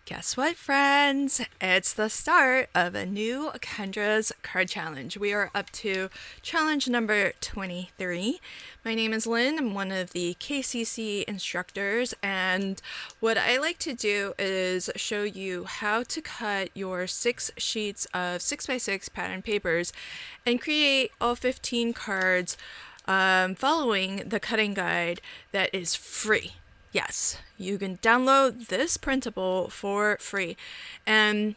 Guess what, friends? It's the start of a new Kendra's card challenge. We are up to challenge number 23. My name is Lynn. I'm one of the KCC instructors, and what I like to do is show you how to cut your 6 sheets of 6x6 pattern papers and create all 15 cards following the cutting guide that is free. Yes, you can download this printable for free. And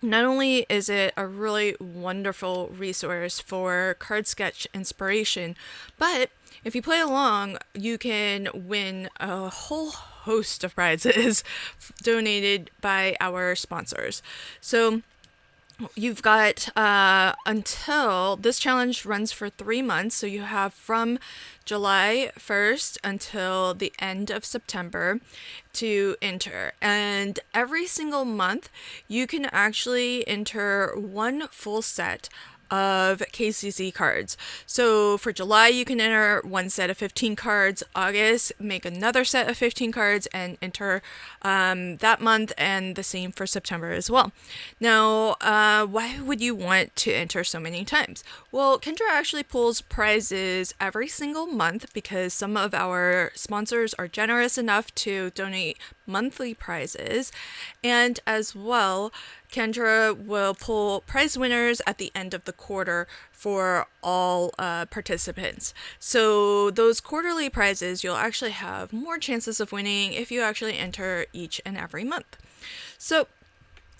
not only is it a really wonderful resource for card sketch inspiration, but if you play along, you can win a whole host of prizes donated by our sponsors. So you've got until this challenge runs for 3 months, so you have from July 1st until the end of September to enter. And every single month, you can actually enter one full set of KCC cards. So for July, you can enter one set of 15 cards. August, make another set of 15 cards and enter that month, and the same for September as well. Now, why would you want to enter so many times? Well, Kendra actually pulls prizes every single month because some of our sponsors are generous enough to donate monthly prizes, and as well, Kendra will pull prize winners at the end of the quarter for all participants. So those quarterly prizes, you'll actually have more chances of winning if you actually enter each and every month. So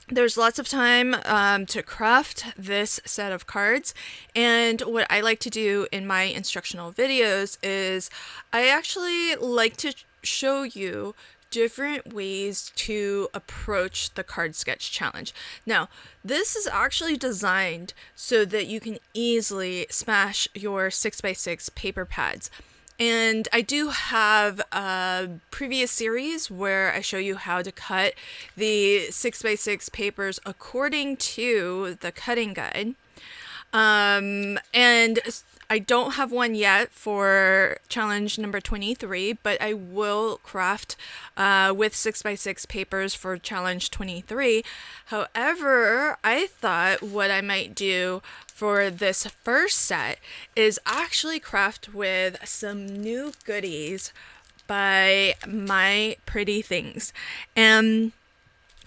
there's lots of time to craft this set of cards, and what I like to do in my instructional videos is I actually like to show you different ways to approach the card sketch challenge. Now, this is actually designed so that you can easily smash your 6x6 paper pads. And I do have a previous series where I show you how to cut the 6x6 papers according to the cutting guide. And I don't have one yet for challenge number 23, but I will craft with 6x6 papers for challenge 23. However, I thought what I might do for this first set is actually craft with some new goodies by My Pretty Things. And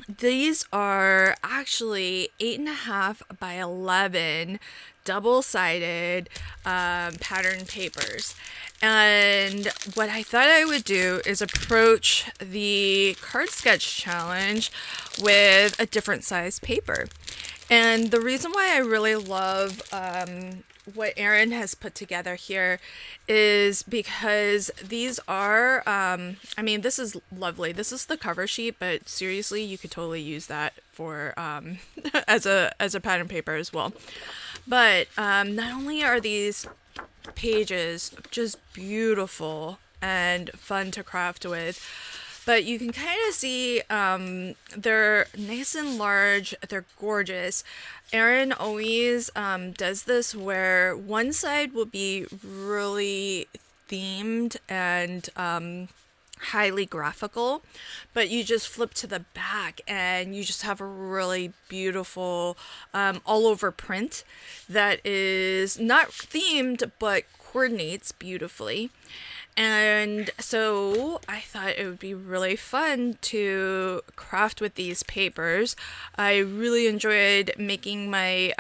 these are actually 8.5 by 11 double-sided pattern papers. And what I thought I would do is approach the card sketch challenge with a different size paper. And the reason why I really love what Erin has put together here is because these are, this is lovely. This is the cover sheet, but seriously, you could totally use that for as a pattern paper as well. But not only are these pages just beautiful and fun to craft with, but you can kind of see they're nice and large, they're gorgeous. Erin always does this where one side will be really themed and highly graphical, but you just flip to the back and you just have a really beautiful all over print that is not themed but coordinates beautifully. And so I thought it would be really fun to craft with these papers. I really enjoyed making my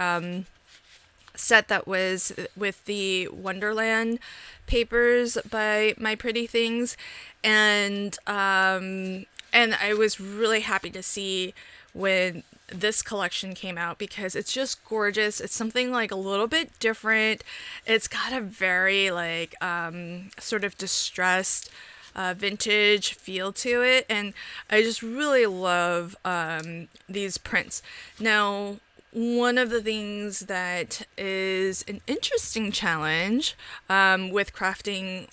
set that was with the Wonderland papers by My Pretty Things, and I was really happy to see when this collection came out because it's just gorgeous. It's something like a little bit different. It's got a very like sort of distressed vintage feel to it, and I just really love these prints. Now, one of the things that is an interesting challenge with crafting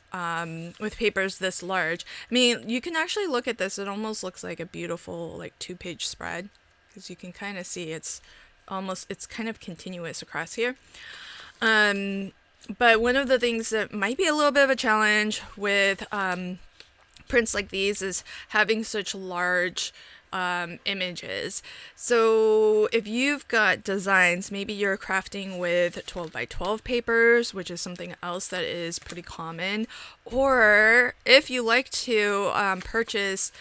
with papers this large, I mean, you can actually look at this, it almost looks like a beautiful like 2-page spread, because you can kind of see it's kind of continuous across here. But one of the things that might be a little bit of a challenge with prints like these is having such large images. So if you've got designs, maybe you're crafting with 12 by 12 papers, which is something else that is pretty common. Or if you like to purchase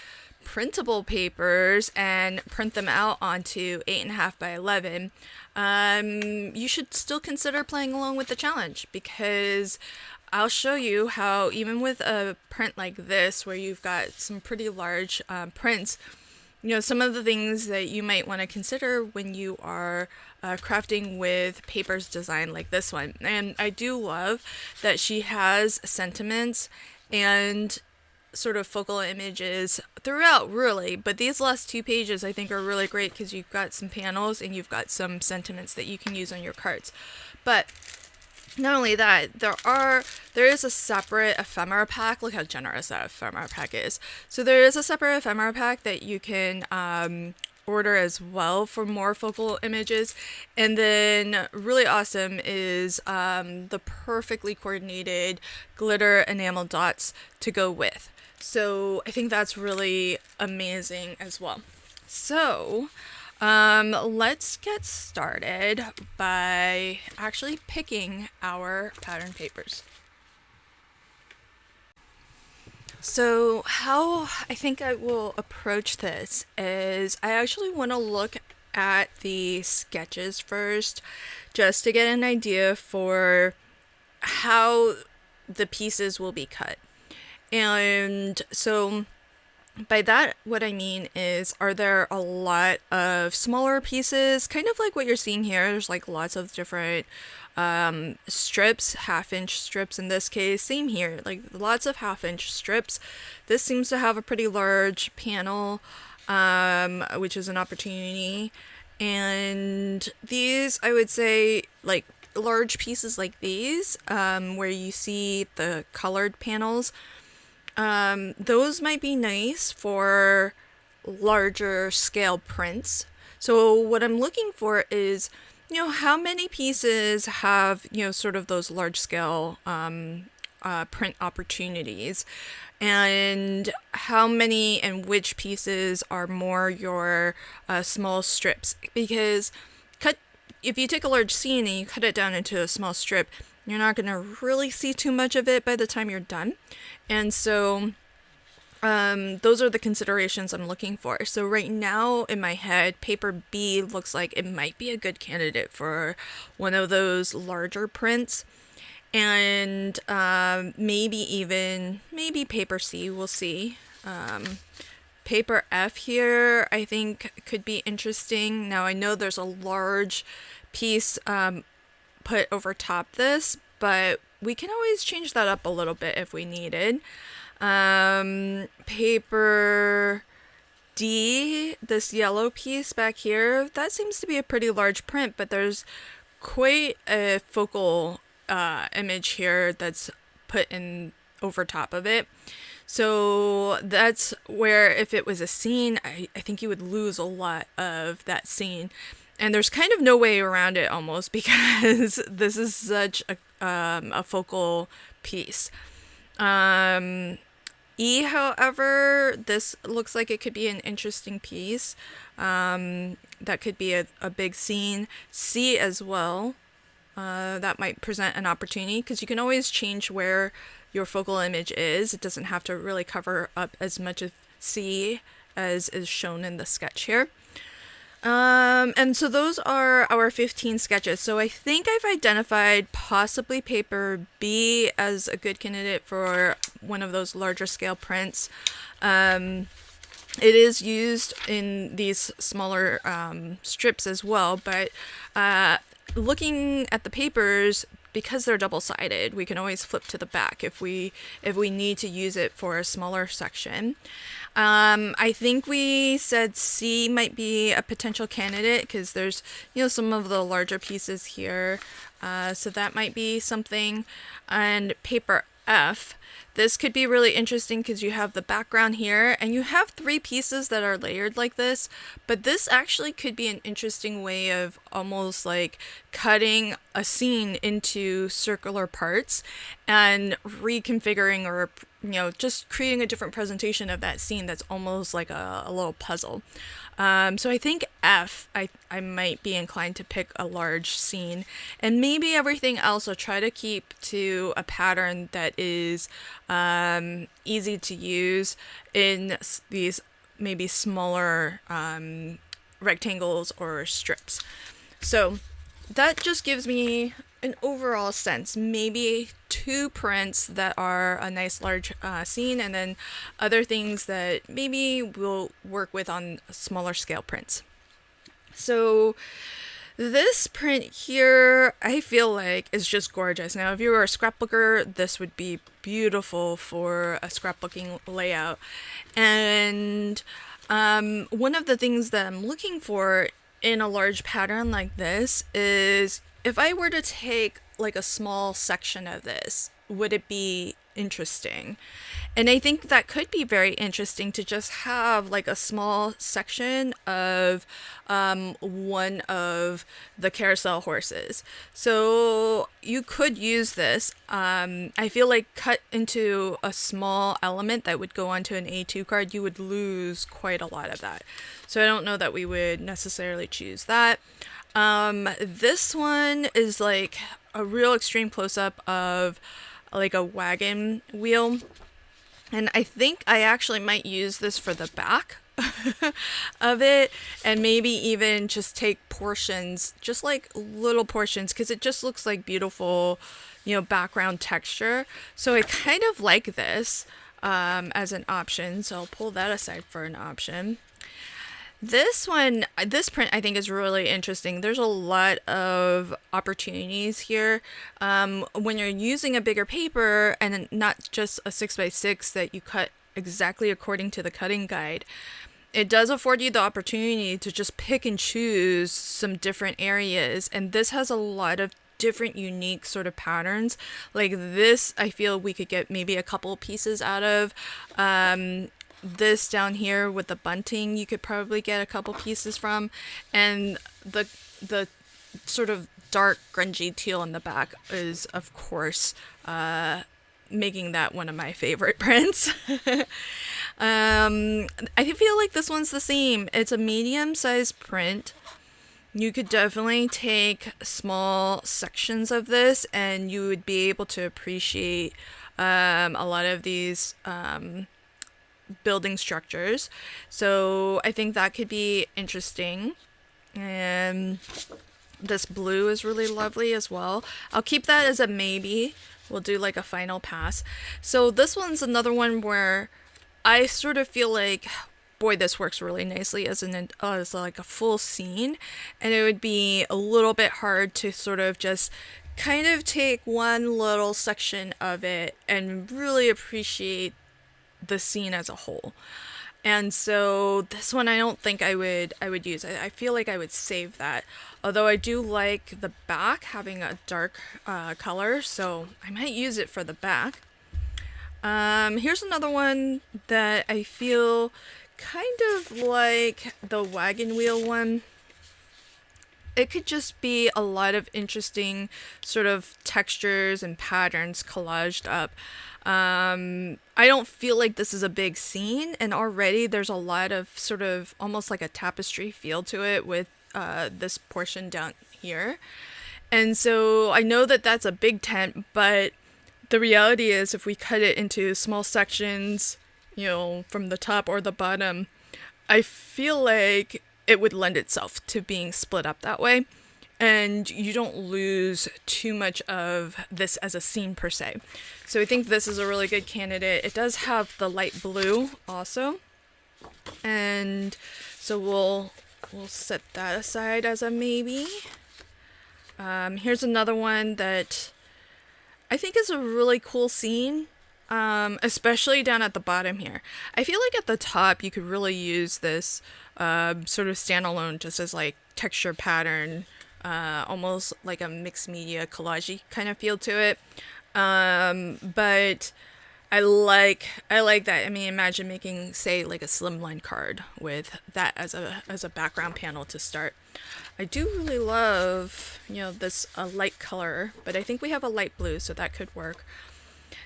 printable papers and print them out onto 8.5 by 11, you should still consider playing along with the challenge, because I'll show you how even with a print like this, where you've got some pretty large prints, some of the things that you might want to consider when you are crafting with papers designed like this one. And I do love that she has sentiments and sort of focal images throughout, really, but these last 2 pages I think are really great because you've got some panels and you've got some sentiments that you can use on your cards. But not only that, there is a separate ephemera pack. Look how generous that ephemera pack is. So there is a separate ephemera pack that you can order as well for more focal images. And then really awesome is the perfectly coordinated glitter enamel dots to go with. So I think that's really amazing as well. So let's get started by actually picking our pattern papers. So how I think I will approach this is I actually want to look at the sketches first, just to get an idea for how the pieces will be cut. And so by that, what I mean is, are there a lot of smaller pieces, kind of like what you're seeing here? There's like lots of different strips, 1/2-inch strips in this case. Same here, like lots of 1/2-inch strips. This seems to have a pretty large panel, which is an opportunity. And these, I would say, like large pieces like these, where you see the colored panels, those might be nice for larger scale prints. So what I'm looking for is, how many pieces have, sort of those large scale print opportunities, and how many and which pieces are more your small strips. Because if you take a large scene and you cut it down into a small strip, you're not going to really see too much of it by the time you're done. And so those are the considerations I'm looking for. So right now in my head, paper B looks like it might be a good candidate for one of those larger prints. And maybe paper C, we'll see. Paper F here, I think could be interesting. Now I know there's a large piece put over top this, but we can always change that up a little bit if we needed. Paper D, this yellow piece back here, that seems to be a pretty large print, but there's quite a focal image here that's put in over top of it. So that's where, if it was a scene, I think you would lose a lot of that scene. And there's kind of no way around it almost, because this is such a focal piece. E, however, this looks like it could be an interesting piece. That could be a big scene. C as well. That might present an opportunity, because you can always change where your focal image is. It doesn't have to really cover up as much of C as is shown in the sketch here. And so those are our 15 sketches. So I think I've identified possibly paper B as a good candidate for one of those larger scale prints. It is used in these smaller strips as well, but looking at the papers, because they're double-sided, we can always flip to the back if we need to use it for a smaller section. I think we said C might be a potential candidate, because there's some of the larger pieces here, so that might be something. And paper F, this could be really interesting because you have the background here and you have 3 pieces that are layered like this, but this actually could be an interesting way of almost like cutting a scene into circular parts and reconfiguring, or just creating a different presentation of that scene that's almost like a little puzzle. So I think F, I might be inclined to pick a large scene, and maybe everything else I'll try to keep to a pattern that is easy to use in these maybe smaller rectangles or strips. So that just gives me an overall sense. Maybe 2 prints that are a nice large scene, and then other things that maybe we'll work with on smaller scale prints. So this print here, I feel like is just gorgeous. Now, if you were a scrapbooker, this would be beautiful for a scrapbooking layout. And one of the things that I'm looking for in a large pattern like this is, if I were to take like a small section of this, would it be interesting? And I think that could be very interesting to just have like a small section of one of the carousel horses. So you could use this. I feel like cut into a small element that would go onto an A2 card, you would lose quite a lot of that. So I don't know that we would necessarily choose that. This one is like a real extreme close-up of like a wagon wheel, and I think I actually might use this for the back of it, and maybe even just take portions, just like little portions, because it just looks like beautiful, background texture. So I kind of like this as an option, so I'll pull that aside for an option. This print I think is really interesting. There's a lot of opportunities here. When you're using a bigger paper and not just a 6x6 that you cut exactly according to the cutting guide, it does afford you the opportunity to just pick and choose some different areas. And this has a lot of different unique sort of patterns. Like this, I feel we could get maybe a couple pieces out of. This down here with the bunting, you could probably get a couple pieces from, and the sort of dark grungy teal in the back is of course making that one of my favorite prints. I feel like this one's the same. It's a medium-sized print. You could definitely take small sections of this and you would be able to appreciate a lot of these building structures. So I think that could be interesting. And this blue is really lovely as well. I'll keep that as a maybe. We'll do like a final pass. So this one's another one where I sort of feel like, boy, this works really nicely as like a full scene, and it would be a little bit hard to sort of just kind of take one little section of it and really appreciate the scene as a whole. And so this one I don't think I would use. I feel like I would save that, although I do like the back having a dark color, so I might use it for the back. Here's another one that I feel kind of like the wagon wheel one. It could just be a lot of interesting sort of textures and patterns collaged up. I don't feel like this is a big scene, and already there's a lot of sort of almost like a tapestry feel to it with this portion down here. And so I know that that's a big tent, but the reality is if we cut it into small sections, from the top or the bottom, I feel like it would lend itself to being split up that way. And you don't lose too much of this as a scene per se. So I think this is a really good candidate. It does have the light blue also. And so we'll set that aside as a maybe. Here's another one that I think is a really cool scene, especially down at the bottom here. I feel like at the top you could really use this sort of standalone just as like texture pattern, almost like a mixed media collage kind of feel to it. But I like that. I mean, imagine making, say, like a slimline card with that as a background panel to start. I do really love, this light color, but I think we have a light blue, so that could work.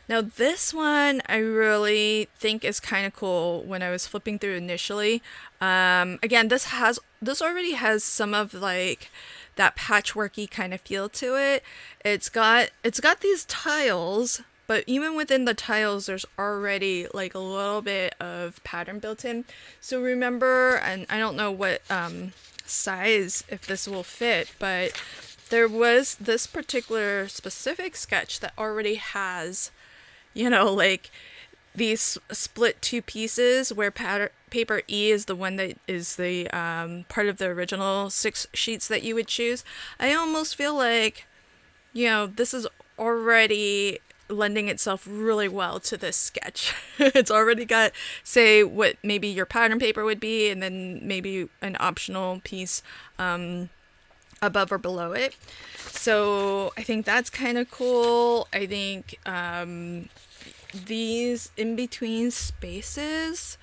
Now this one I really think is kind of cool when I was flipping through initially. Again, this already has some of like that patchworky kind of feel to it. It's got these tiles, but even within the tiles there's already like a little bit of pattern built in. So remember, and I don't know what size if this will fit, but there was this particular specific sketch that already has, like these split two pieces where paper E is the one that is the part of the original 6 sheets that you would choose. I almost feel like, this is already lending itself really well to this sketch. It's already got, say, what maybe your pattern paper would be, and then maybe an optional piece above or below it. So I think that's kind of cool. I think these in between spaces,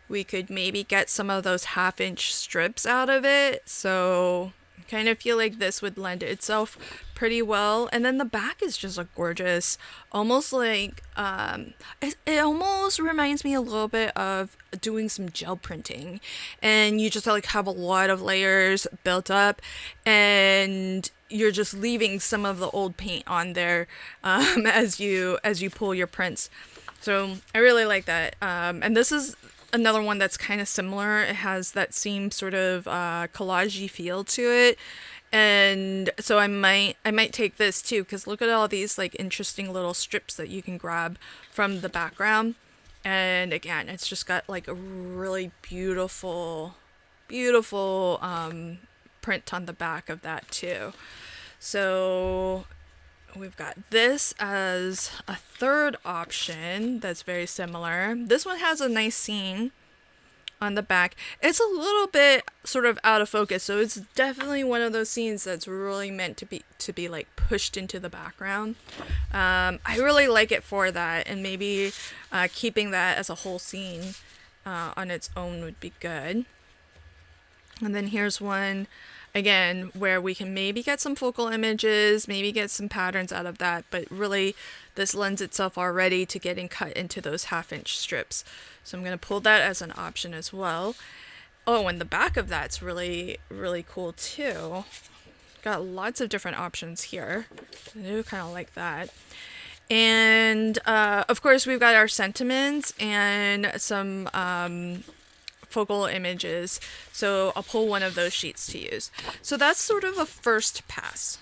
we could maybe get some of those 1/2-inch strips out of it. So I kind of feel like this would lend itself pretty well. And then the back is just a gorgeous, almost like it almost reminds me a little bit of doing some gel printing, and you just like have a lot of layers built up, and you're just leaving some of the old paint on there as you pull your prints. So I really like that. And this is another one that's kind of similar. It has that same sort of collage-y feel to it. And so I might take this too, because look at all these like interesting little strips that you can grab from the background. And again, it's just got like a really beautiful print on the back of that too. So we've got this as a third option that's very similar. This one has a nice scene on the back. It's a little bit sort of out of focus, so it's definitely one of those scenes that's really meant to be like pushed into the background. I really like it for that, and maybe keeping that as a whole scene on its own would be good. And then here's one again where we can maybe get some focal images, maybe get some patterns out of that, but really this lends itself already to getting cut into those 1/2-inch strips. So I'm going to pull that as an option as well. Oh, and the back of that's really, really cool too. Got lots of different options here. I do kind of like that. And of course we've got our sentiments and some focal images. So I'll pull one of those sheets to use. So that's sort of a first pass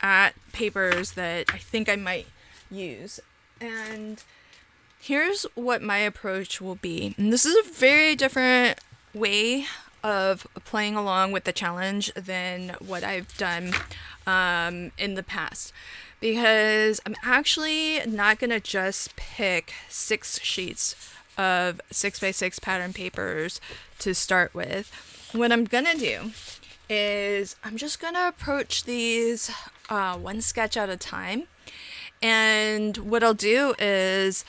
at papers that I think I might use. And here's what my approach will be. And this is a very different way of playing along with the challenge than what I've done in the past, because I'm actually not going to just pick 6 sheets of 6x6 pattern papers to start with. What I'm going to do is I'm just going to approach these one sketch at a time. And what I'll do is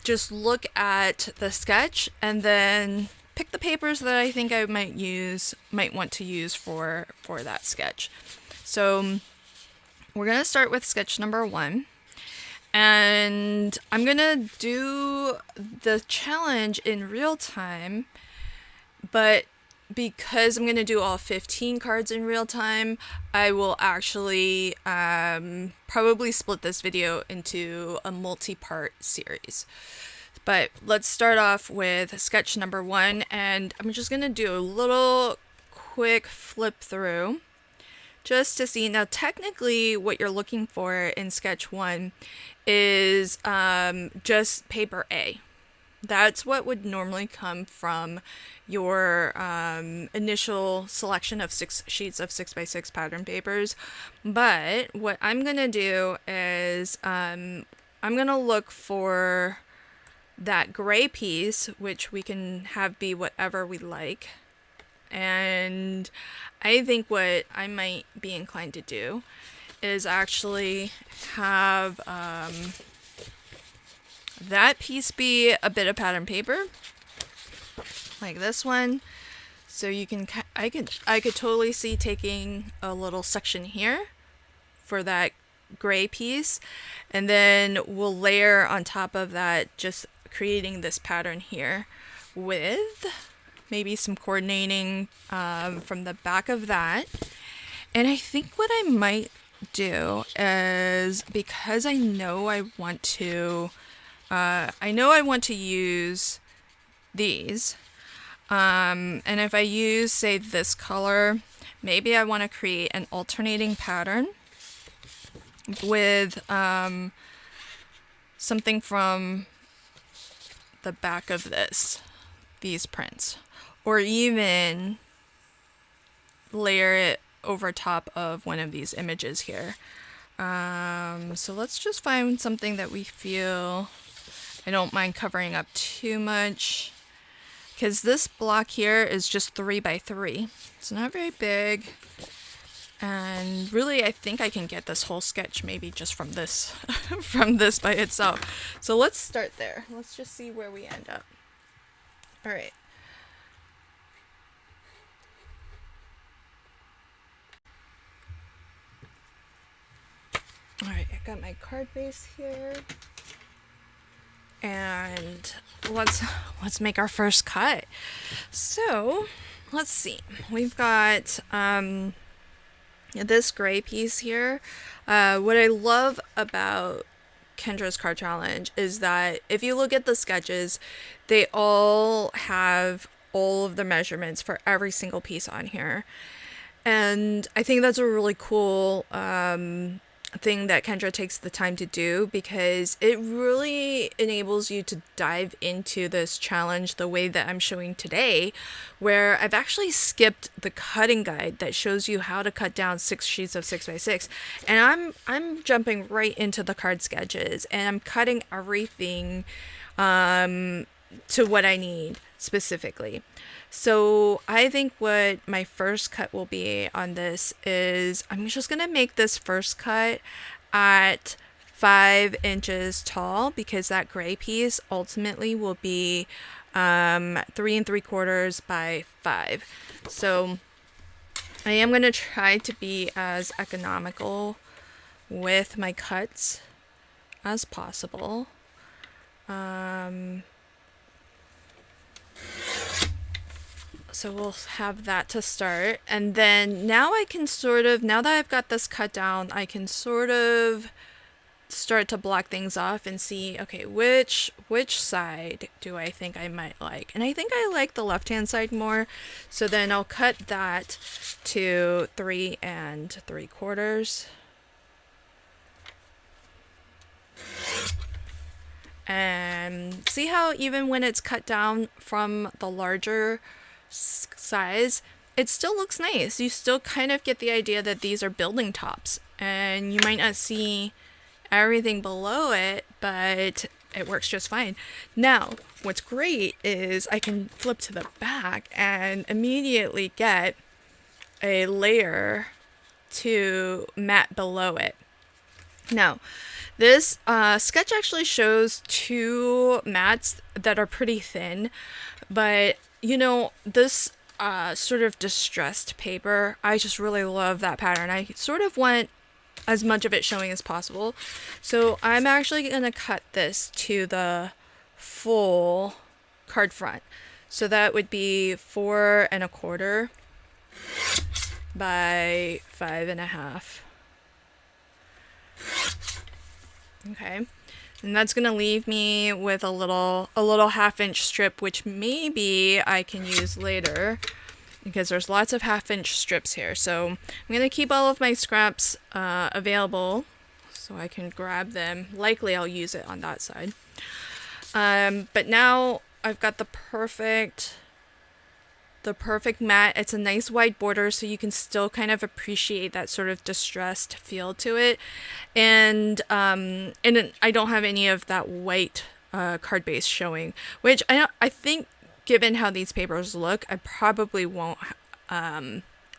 just look at the sketch and then pick the papers that I think I might want to use for that sketch. So we're going to start with sketch number 1. And I'm going to do the challenge in real time, but because I'm going to do all 15 cards in real time, I will actually probably split this video into a multi-part series. But let's start off with sketch number 1, and I'm just going to do a little quick flip through just to see. Now technically what you're looking for in sketch 1 is just paper A. That's what would normally come from your initial selection of 6 sheets of 6x6 pattern papers. But what I'm going to do is I'm going to look for that gray piece, which we can have be whatever we like. And I think what I might be inclined to do is actually have that piece be a bit of pattern paper, like this one. So you can, I could totally see taking a little section here for that gray piece, and then we'll layer on top of that, just creating this pattern here with maybe some coordinating from the back of that. And I think what I might do is, because I know I want to use these, and if I use, say, this color, maybe I want to create an alternating pattern with something from the back of these prints, or even layer it over top of one of these images here. So let's just find something that we feel I don't mind covering up too much, because this block here is just 3 by 3. It's not very big. And really, I think I can get this whole sketch maybe just from this, from this by itself. So let's start there. Let's just see where we end up. All right. All right, I got my card base here. And let's make our first cut. So let's see. We've got this gray piece here. What I love about Kendra's card challenge is that if you look at the sketches, they all have all of the measurements for every single piece on here. And I think that's a really cool thing that Kendra takes the time to do, because it really enables you to dive into this challenge the way that I'm showing today, where I've actually skipped the cutting guide that shows you how to cut down 6 sheets of 6 by 6, and I'm jumping right into the card sketches, and I'm cutting everything to what I need specifically. So I think what my first cut will be on this is, I'm just going to make this first cut at 5 inches tall, because that gray piece ultimately will be 3 3/4 by 5. So I am going to try to be as economical with my cuts as possible. So we'll have that to start. And then now I can now that I've got this cut down, I can sort of start to block things off and see, okay, which side do I think I might like? And I think I like the left-hand side more. So then I'll cut that to 3 3/4. And see how even when it's cut down from the larger size, it still looks nice. You still kind of get the idea that these are building tops, and you might not see everything below it, but it works just fine. Now, what's great is I can flip to the back and immediately get a layer to mat below it. Now, this sketch actually shows 2 mats that are pretty thin, but you know, this sort of distressed paper, I just really love that pattern. I sort of want as much of it showing as possible. So I'm actually going to cut this to the full card front. So that would be 4 1/4 by 5 1/2. Okay. And that's going to leave me with a little 1/2-inch strip, which maybe I can use later, because there's lots of 1/2-inch strips here. So I'm going to keep all of my scraps available so I can grab them. Likely I'll use it on that side. But now I've got the perfect mat. It's a nice wide border, so you can still kind of appreciate that sort of distressed feel to it. And I don't have any of that white card base showing, which I think, given how these papers look, I probably won't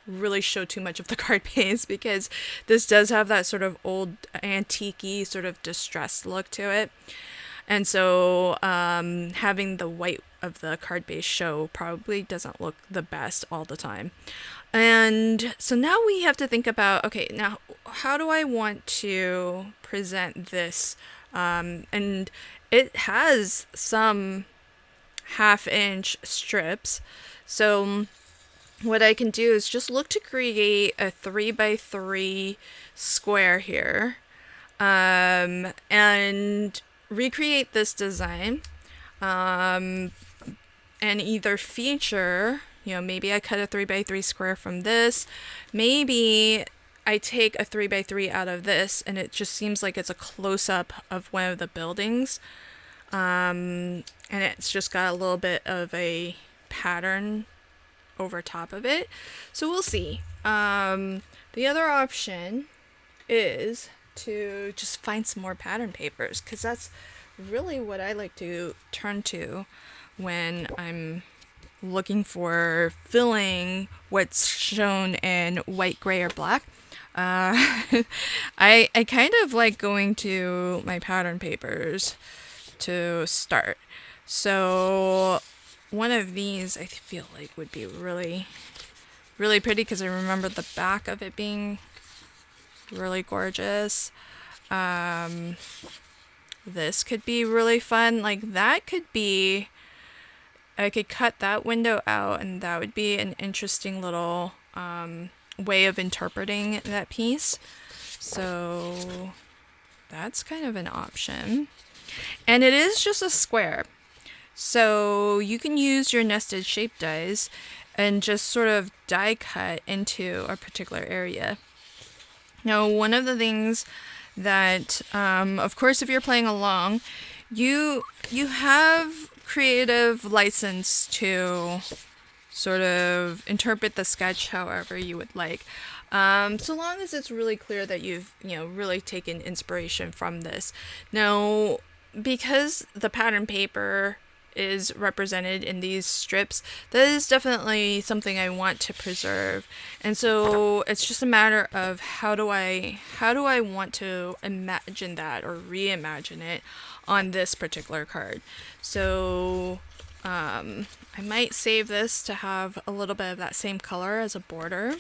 really show too much of the card base, because this does have that sort of old antique-y sort of distressed look to it. And so having the white of the card base show probably doesn't look the best all the time. And so now we have to think about, okay, now how do I want to present this? And it has some 1/2-inch strips. So what I can do is just look to create a 3x3 square here, and recreate this design, and either feature, maybe I cut a 3x3 square from this, maybe I take a 3x3 out of this and it just seems like it's a close-up of one of the buildings, and it's just got a little bit of a pattern over top of it. So we'll see. The other option is to just find some more pattern papers, because that's really what I like to turn to when I'm looking for filling what's shown in white, gray, or black. I kind of like going to my pattern papers to start. So one of these I feel like would be really, really pretty, because I remember the back of it being really gorgeous. This could be really fun. Like that could be, I could cut that window out and that would be an interesting little way of interpreting that piece. So that's kind of an option. And it is just a square. So you can use your nested shape dies and just sort of die cut into a particular area. Now, one of the things that, of course, if you're playing along, you have creative license to sort of interpret the sketch however you would like, so long as it's really clear that you've really taken inspiration from this. Now, because the pattern paper is represented in these strips, that is definitely something I want to preserve. And so it's just a matter of how do I want to imagine that or reimagine it on this particular card. So I might save this to have a little bit of that same color as a border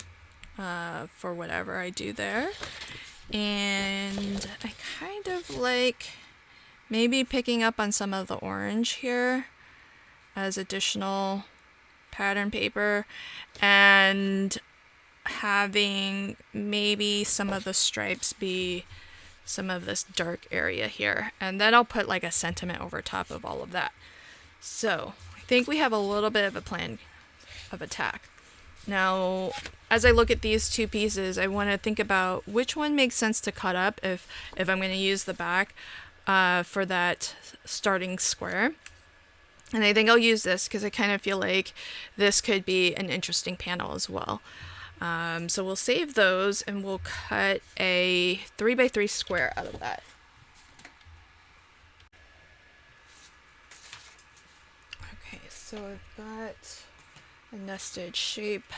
for whatever I do there. And I kind of like maybe picking up on some of the orange here as additional pattern paper, and having maybe some of the stripes be some of this dark area here. And then I'll put like a sentiment over top of all of that. So I think we have a little bit of a plan of attack. Now, as I look at these two pieces, I want to think about which one makes sense to cut up if I'm going to use the back for that starting square. And I think I'll use this because I kind of feel like this could be an interesting panel as well. So we'll save those and we'll cut a 3x3 square out of that. Okay, so I've got a nested shape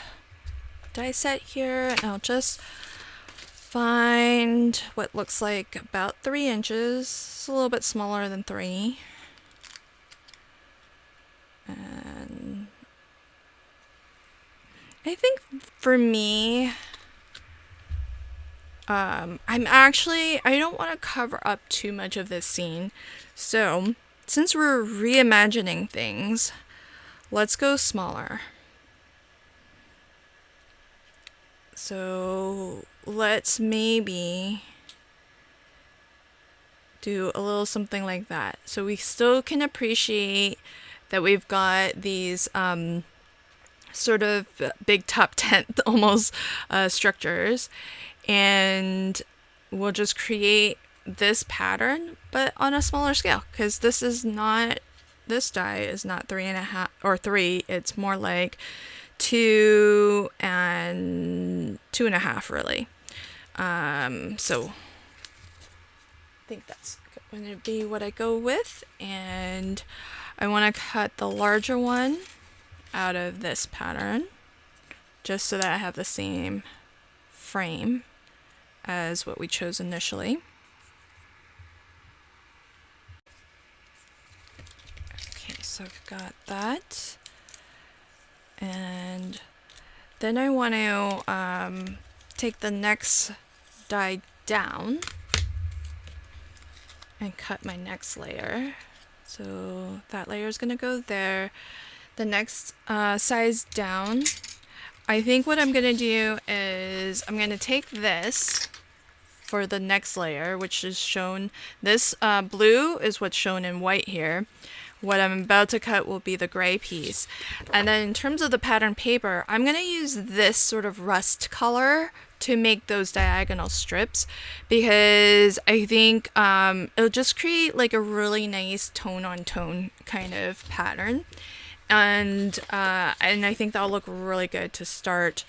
die set here, and I'll just find what looks like about 3 inches. It's a little bit smaller than 3. And I think for me, I don't want to cover up too much of this scene. So since we're reimagining things, let's go smaller. So let's maybe do a little something like that. So we still can appreciate that we've got these sort of big top tent almost structures, and we'll just create this pattern but on a smaller scale, because this die is not 3.5 or 3, it's more like 2 and 2.5 really. So I think that's going to be what I go with, and I want to cut the larger one out of this pattern. just so that I have the same frame as what we chose initially. Okay, so I've got that. And then I want to take the next die down and cut my next layer. So that layer is going to go there. The next size down, I think what I'm going to do is I'm going to take this for the next layer, which is shown, this blue is what's shown in white here. What I'm about to cut will be the gray piece. And then in terms of the pattern paper, I'm going to use this sort of rust color to make those diagonal strips, because I think it'll just create like a really nice tone on tone kind of pattern. And I think that'll look really good to start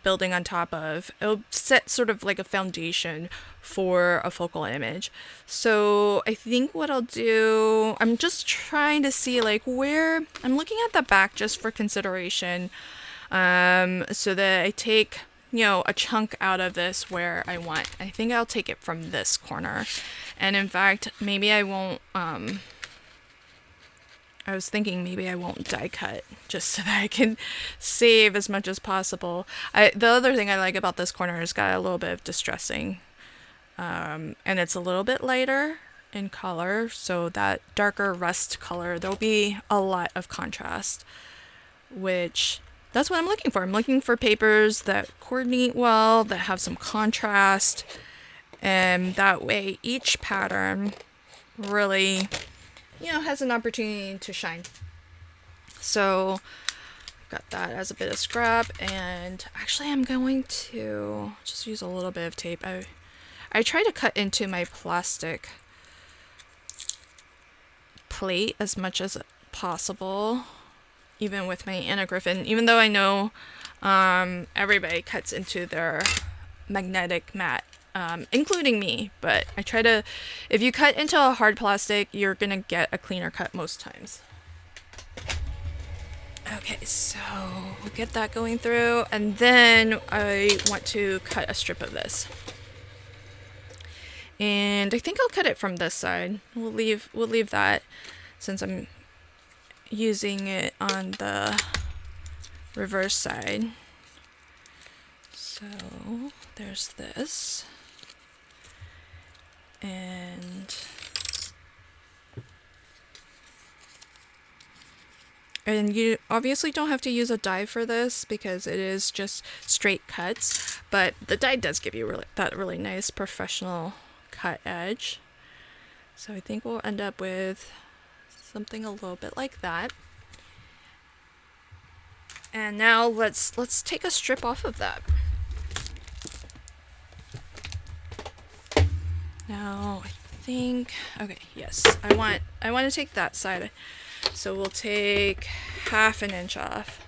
building on top of. It'll set sort of like a foundation for a focal image. So I think what I'll do, I'm just trying to see like where, I'm looking at the back just for consideration, so that I take, you know, a chunk out of this where I want. I think I'll take it from this corner. And in fact, maybe I won't, I was thinking maybe I won't die cut just so that I can save as much as possible. The other thing I like about this corner is got a little bit of distressing, and it's a little bit lighter in color, so that darker rust color, there'll be a lot of contrast, which that's what I'm looking for. I'm looking for papers that coordinate well, that have some contrast, and that way each pattern really, you know, has an opportunity to shine. So I've got that as a bit of scrap, and actually I'm going to just use a little bit of tape. I try to cut into my plastic plate as much as possible, even with my Anna Griffin, even though I know everybody cuts into their magnetic mat, including me, but I try to, if you cut into a hard plastic, you're gonna get a cleaner cut most times. Okay, so we'll get that going through, and then I want to cut a strip of this. And I think I'll cut it from this side. We'll leave that since I'm using it on the reverse side. So there's this. And you obviously don't have to use a die for this because it is just straight cuts, but the die does give you that really nice professional cut edge. So I think we'll end up with something a little bit like that. And now let's take a strip off of that. Now I think, okay, yes, I want to take that side. So we'll take 1/2 inch off.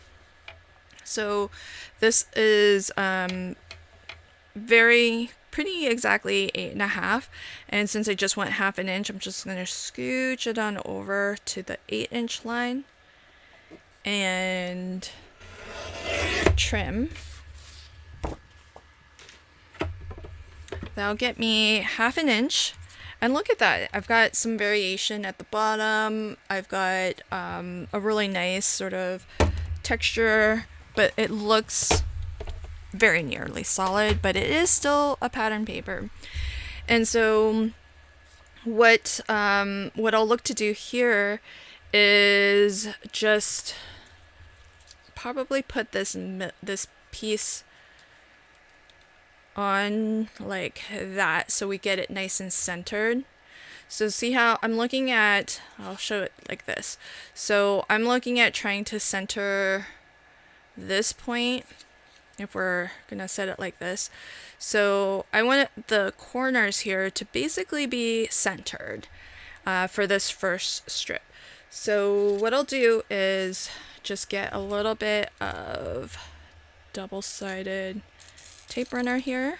So this is pretty exactly 8.5, and since I just went 1/2 inch, I'm just gonna scooch it on over to the 8-inch line and trim. That'll get me 1/2 inch. And look at that, I've got some variation at the bottom. I've got a really nice sort of texture, but it looks very nearly solid, but it is still a pattern paper. And so what I'll look to do here is just probably put this piece on like that, so we get it nice and centered. So see how I'm looking at, I'll show it like this. So I'm looking at trying to center this point, if we're gonna set it like this. So I want the corners here to basically be centered for this first strip. So what I'll do is just get a little bit of double-sided tape runner here,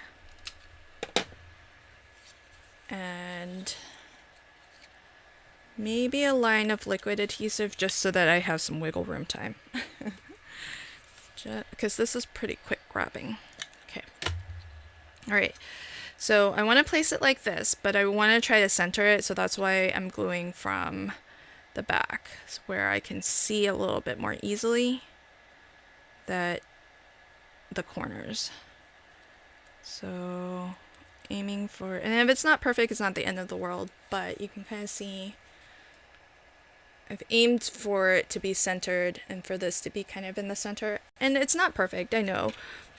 and maybe a line of liquid adhesive just so that I have some wiggle room time. because this is pretty quick grabbing. Okay. All right. So I want to place it like this, but I want to try to center it. So that's why I'm gluing from the back, where I can see a little bit more easily that the corners. So aiming for, and if it's not perfect, it's not the end of the world, but you can kind of see I've aimed for it to be centered and for this to be kind of in the center. And it's not perfect, I know,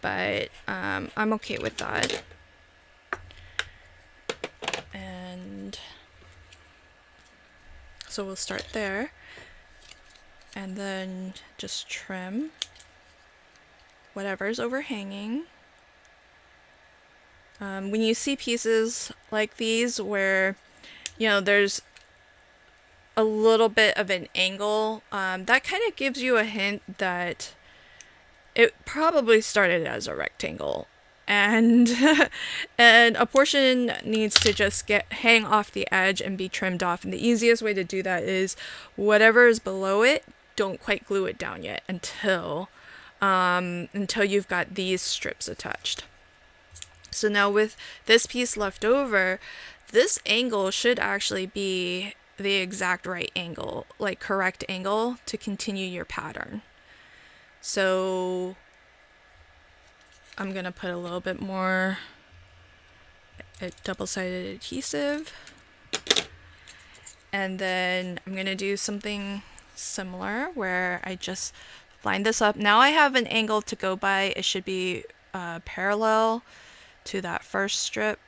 but I'm okay with that. And so we'll start there and then just trim whatever's overhanging. When you see pieces like these where, you know, there's a little bit of an angle, that kind of gives you a hint that it probably started as a rectangle, and and a portion needs to just hang off the edge and be trimmed off. And the easiest way to do that is whatever is below it, don't quite glue it down yet until you've got these strips attached. So now with this piece left over, this angle should actually be the exact right angle, like correct angle to continue your pattern. So I'm gonna put a little bit more double-sided adhesive, and then I'm gonna do something similar where I just line this up. Now I have an angle to go by. It should be parallel to that first strip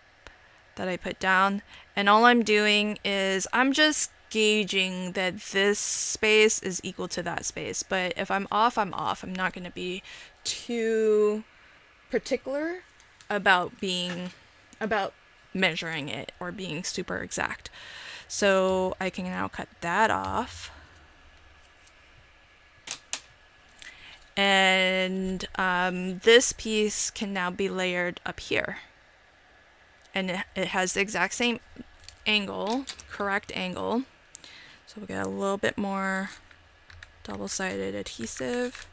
that I put down, and all I'm doing is I'm just gauging that this space is equal to that space. But if I'm off, I'm off. I'm not going to be too particular about measuring it or being super exact. So I can now cut that off. And this piece can now be layered up here. And it has the exact same angle, correct angle. So we'll get a little bit more double-sided adhesive.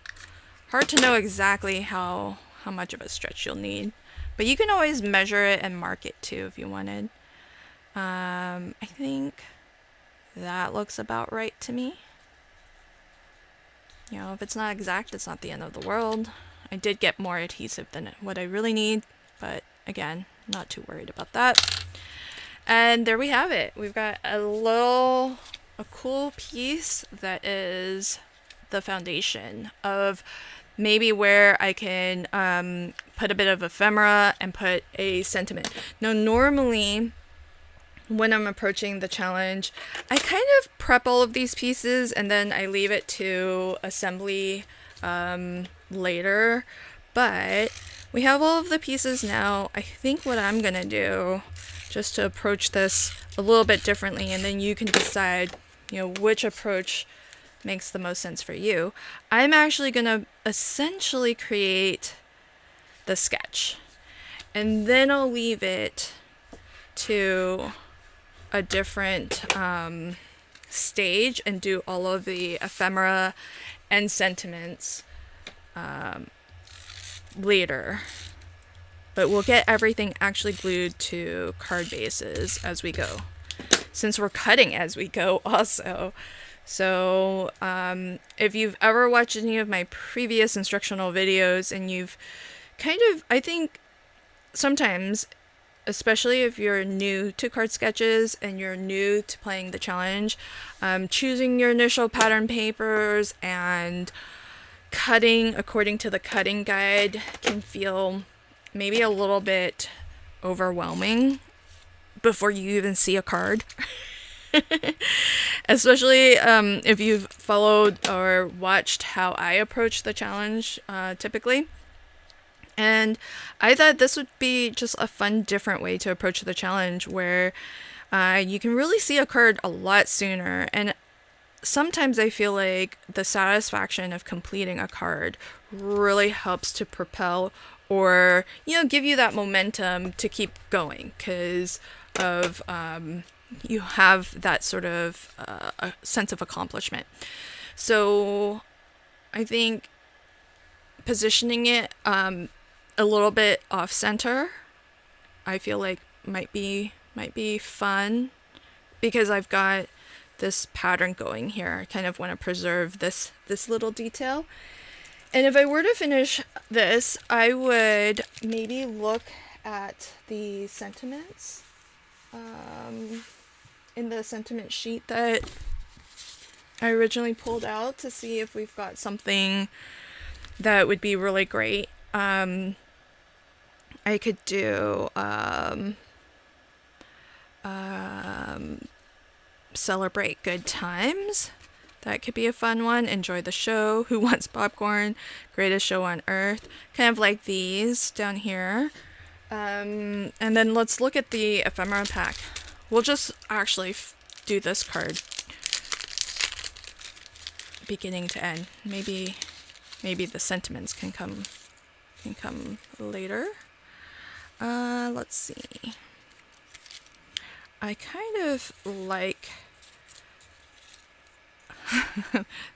Hard to know exactly how much of a stretch you'll need, but you can always measure it and mark it too if you wanted. I think that looks about right to me. You know, if it's not exact, it's not the end of the world. I did get more adhesive than what I really need, but again, not too worried about that. And there we have it. We've got a cool piece that is the foundation of maybe where I can put a bit of ephemera and put a sentiment. Now, normally when I'm approaching the challenge, I kind of prep all of these pieces and then I leave it to assembly later. But we have all of the pieces now. I think what I'm gonna do, just to approach this a little bit differently, and then you can decide, you know, which approach makes the most sense for you. I'm actually gonna essentially create the sketch, and then I'll leave it to a different stage and do all of the ephemera and sentiments later. But we'll get everything actually glued to card bases as we go, since we're cutting as we go also. So if you've ever watched any of my previous instructional videos and you've kind of, I think sometimes, especially if you're new to card sketches and you're new to playing the challenge, choosing your initial pattern papers and cutting according to the cutting guide can feel maybe a little bit overwhelming before you even see a card. Especially if you've followed or watched how I approach the challenge typically. And I thought this would be just a fun, different way to approach the challenge where you can really see a card a lot sooner. And sometimes I feel like the satisfaction of completing a card really helps to propel or, you know, give you that momentum to keep going because of you have that sort of a sense of accomplishment. So I think positioning it a little bit off center, I feel like might be fun, because I've got this pattern going here. I kind of want to preserve this little detail. And if I were to finish this, I would maybe look at the sentiments in the sentiment sheet that I originally pulled out, to see if we've got something that would be really great. I could do celebrate good times. That could be a fun one. Enjoy the show. Who wants popcorn? Greatest show on earth. Kind of like these down here. And then let's look at the ephemera pack. We'll just actually do this card beginning to end. Maybe the sentiments can come later. Let's see. I kind of like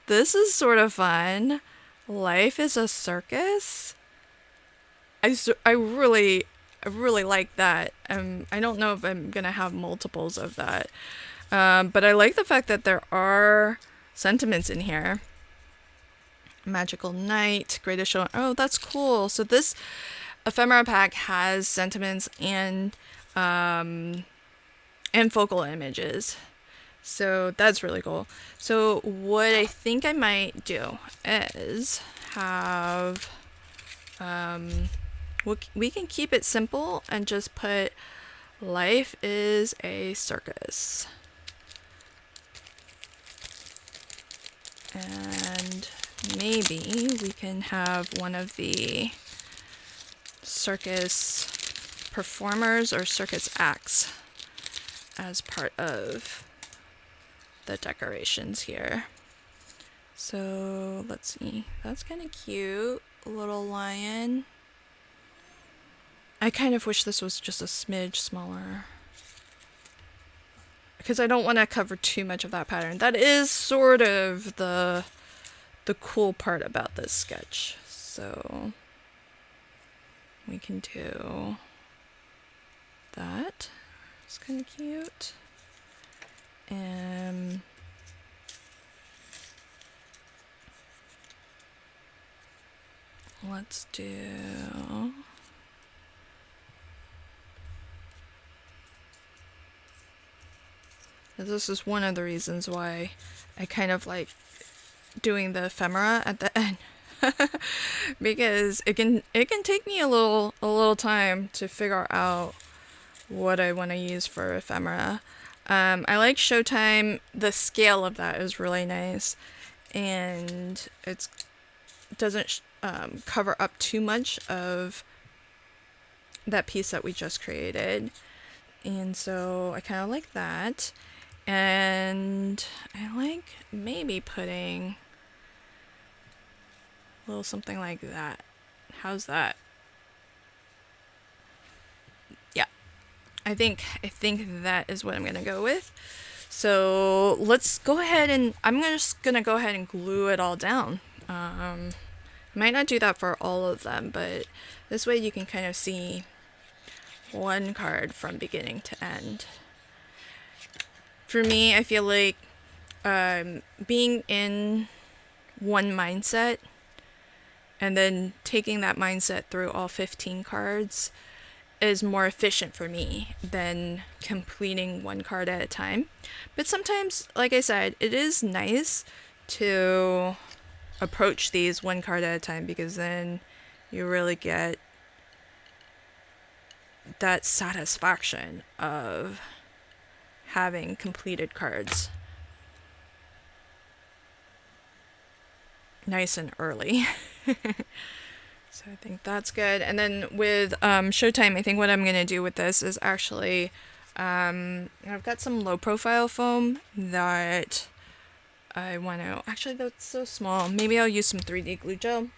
this is sort of fun. Life is a circus. I really like that. I don't know if I'm gonna have multiples of that, but I like the fact that there are sentiments in here. Magical night, greatest show. Oh, that's cool. So this ephemera pack has sentiments and focal images. So that's really cool. So what I think I might do is have, we can keep it simple and just put life is a circus. And maybe we can have one of the circus performers or circus acts as part of the decorations here. So let's see, that's kind of cute. Little lion. I kind of wish this was just a smidge smaller, because I don't want to cover too much of that pattern. That is sort of the cool part about this sketch. So we can do that. It's kind of cute. And let's do this is one of the reasons why I kind of like doing the ephemera at the end. Because it can take me a little time to figure out what I want to use for ephemera. I like Showtime. The scale of that is really nice, and it doesn't cover up too much of that piece that we just created, and so I kind of like that. And I like maybe putting a little something like that. How's that? Yeah, I think that is what I'm gonna go with. So let's go ahead and I'm just gonna go ahead and glue it all down. Might not do that for all of them, but this way you can kind of see one card from beginning to end. For me, I feel like being in one mindset and then taking that mindset through all 15 cards is more efficient for me than completing one card at a time. But sometimes, like I said, it is nice to approach these one card at a time, because then you really get that satisfaction of having completed cards nice and early. So I think that's good. And then with Showtime, I think what I'm going to do with this is actually I've got some low profile foam that I want to, actually that's so small, maybe I'll use some 3D glue gel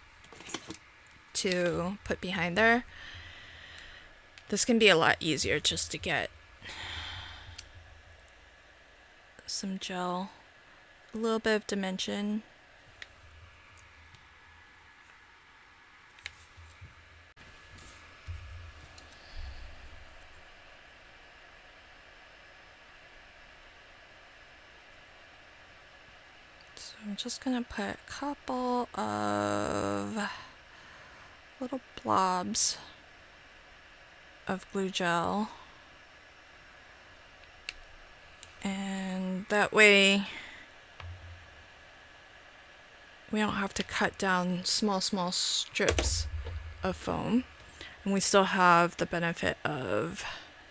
to put behind there. This can be a lot easier just to get some gel, a little bit of dimension. So I'm just gonna put a couple of little blobs of glue gel, and that way we don't have to cut down small strips of foam, and we still have the benefit of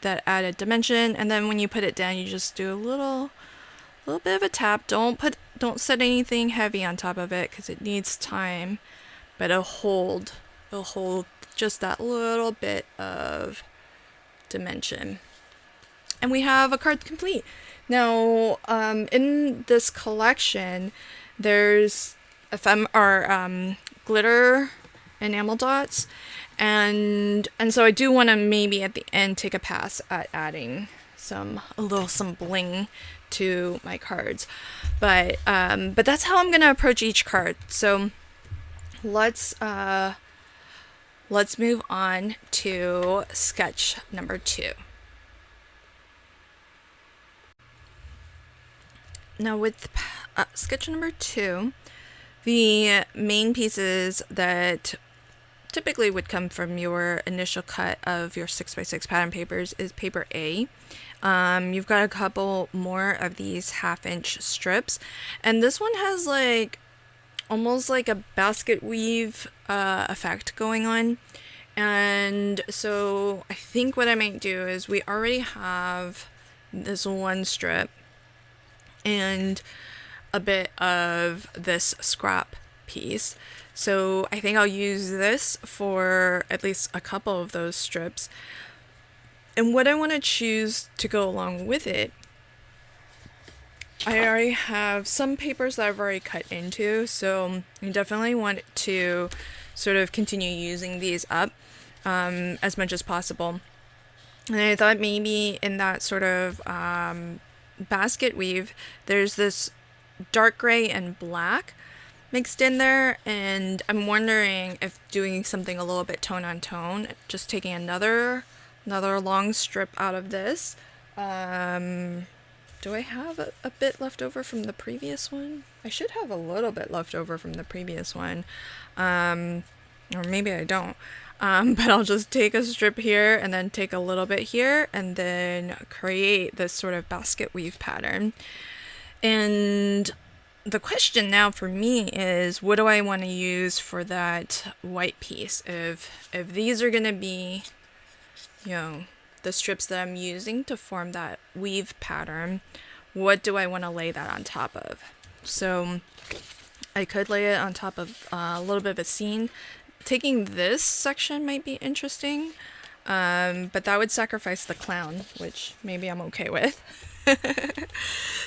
that added dimension. And then when you put it down, you just do a little bit of a tap. Don't set anything heavy on top of it because it needs time, but it'll hold just that little bit of dimension. And we have a card complete. Now, in this collection, there's glitter enamel dots, and so I do want to maybe at the end take a pass at adding some bling to my cards, but that's how I'm gonna approach each card. So let's move on to sketch number 2. Now with sketch number 2, the main pieces that typically would come from your initial cut of your 6x6 pattern papers is paper A. You've got a couple more of these 1/2-inch strips, and this one has like almost like a basket weave effect going on. And so I think what I might do is, we already have this one strip and a bit of this scrap piece, so I think I'll use this for at least a couple of those strips. And what I want to choose to go along with it, I already have some papers that I've already cut into, so I definitely want to sort of continue using these up as much as possible. And I thought maybe in that sort of basket weave, there's this dark gray and black mixed in there, and I'm wondering if doing something a little bit tone on tone, just taking another long strip out of this. Do I have a bit left over from the previous one? I should have a little bit left over from the previous one, or maybe I don't. But I'll just take a strip here and then take a little bit here and then create this sort of basket weave pattern. And the question now for me is, what do I want to use for that white piece? If these are going to be, the strips that I'm using to form that weave pattern, what do I want to lay that on top of? So I could lay it on top of a little bit of a scene. Taking this section might be interesting, but that would sacrifice the clown, which maybe I'm okay with.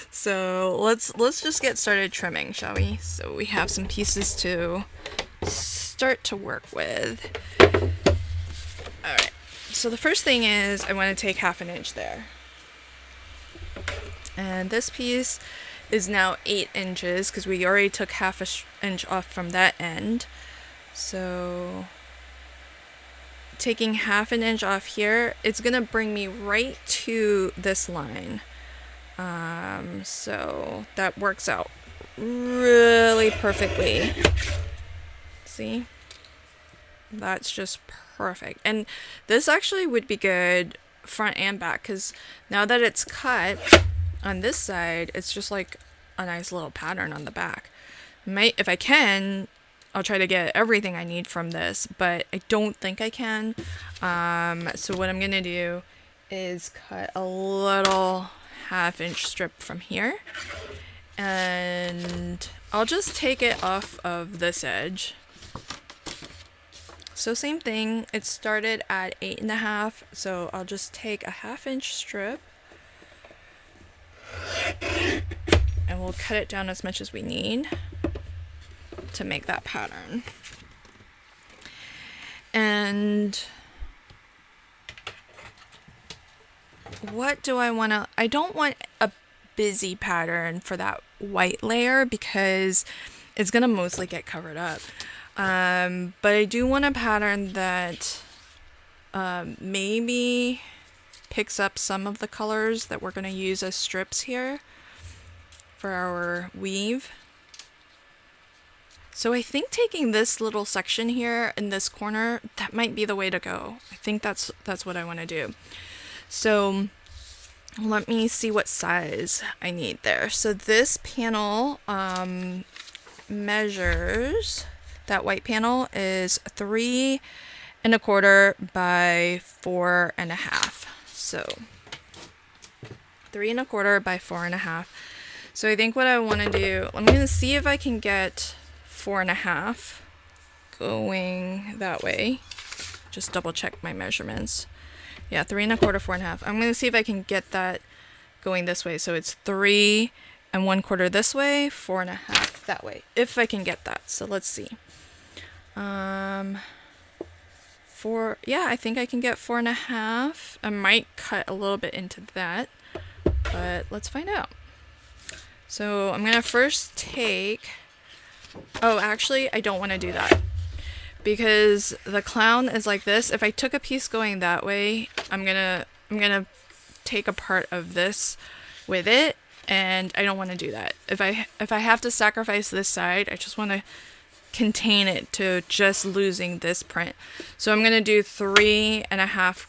So let's just get started trimming, shall we? So we have some pieces to start to work with. Alright, so the first thing is I want to take 1/2 inch there. And this piece is now 8 inches because we already took 1/2 inch off from that end. So taking 1/2 inch off here, it's gonna bring me right to this line. So that works out really perfectly. See? That's just perfect. And this actually would be good front and back, because now that it's cut on this side, it's just like a nice little pattern on the back. If I can, I'll try to get everything I need from this, but I don't think I can. So what I'm gonna do is cut a little 1/2 inch strip from here, and I'll just take it off of this edge. So same thing, it started at 8.5, so I'll just take a 1/2 inch strip and we'll cut it down as much as we need to make that pattern. And what do I want to, I don't want a busy pattern for that white layer because it's going to mostly get covered up. But I do want a pattern that maybe picks up some of the colors that we're going to use as strips here for our weave. So I think taking this little section here in this corner, that might be the way to go. I think that's what I want to do. So let me see what size I need there. So this panel measures, that white panel is 3 1/4 by 4 1/2. So 3 1/4 by 4 1/2. So I think what I want to do, I'm going to see if I can get 4 1/2 going that way. Just double check my measurements. Yeah, 3 1/4, 4 1/2. I'm going to see if I can get that going this way. So it's 3 1/4 this way, 4 1/2 that way, if I can get that. So let's see. Yeah, I think I can get 4 1/2. I might cut a little bit into that, but let's find out. So I'm gonna first take, oh, actually I don't want to do that because the clown is like this. If I took a piece going that way, I'm gonna take a part of this with it, and I don't want to do that. If I have to sacrifice this side, I just want to contain it to just losing this print. So I'm gonna do 3 1/2,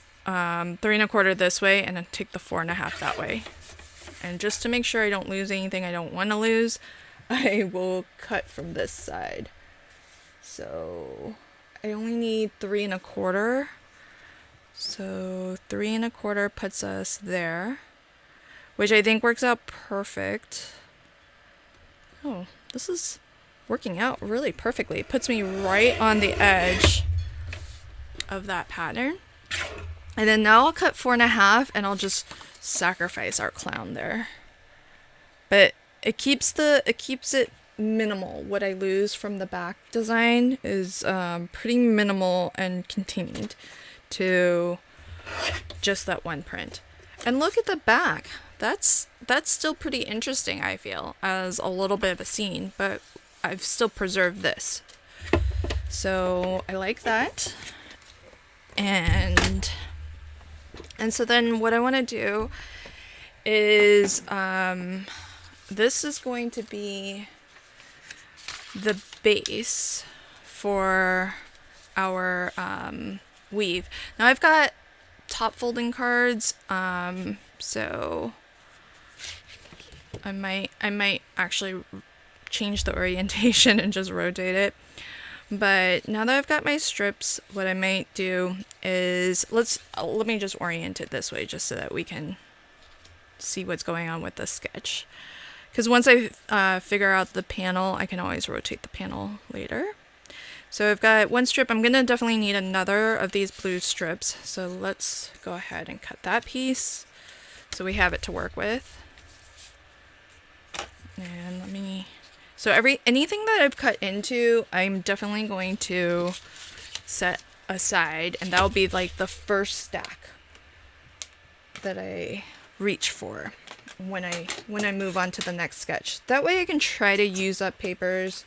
3 1/4 this way, and then take the 4 1/2 that way. And just to make sure I don't lose anything I don't want to lose, I will cut from this side. So I only need 3 1/4. So 3 1/4 puts us there, which I think works out perfect. Oh, this is working out really perfectly. It puts me right on the edge of that pattern. And then now I'll cut 4 1/2 and I'll just sacrifice our clown there. But it keeps it minimal. What I lose from the back design is pretty minimal and contained to just that one print. And look at the back. That's still pretty interesting, I feel, as a little bit of a scene, but I've still preserved this. So I like that. And so then what I want to do is this is going to be the base for our weave. Now I've got top folding cards, so I might actually change the orientation and just rotate it. But now that I've got my strips, what I might do is let me just orient it this way just so that we can see what's going on with the sketch. Because once I figure out the panel, I can always rotate the panel later. So I've got one strip. I'm gonna definitely need another of these blue strips. So let's go ahead and cut that piece so we have it to work with. And so anything that I've cut into, I'm definitely going to set aside, and that'll be like the first stack that I reach for when I move on to the next sketch. That way I can try to use up papers,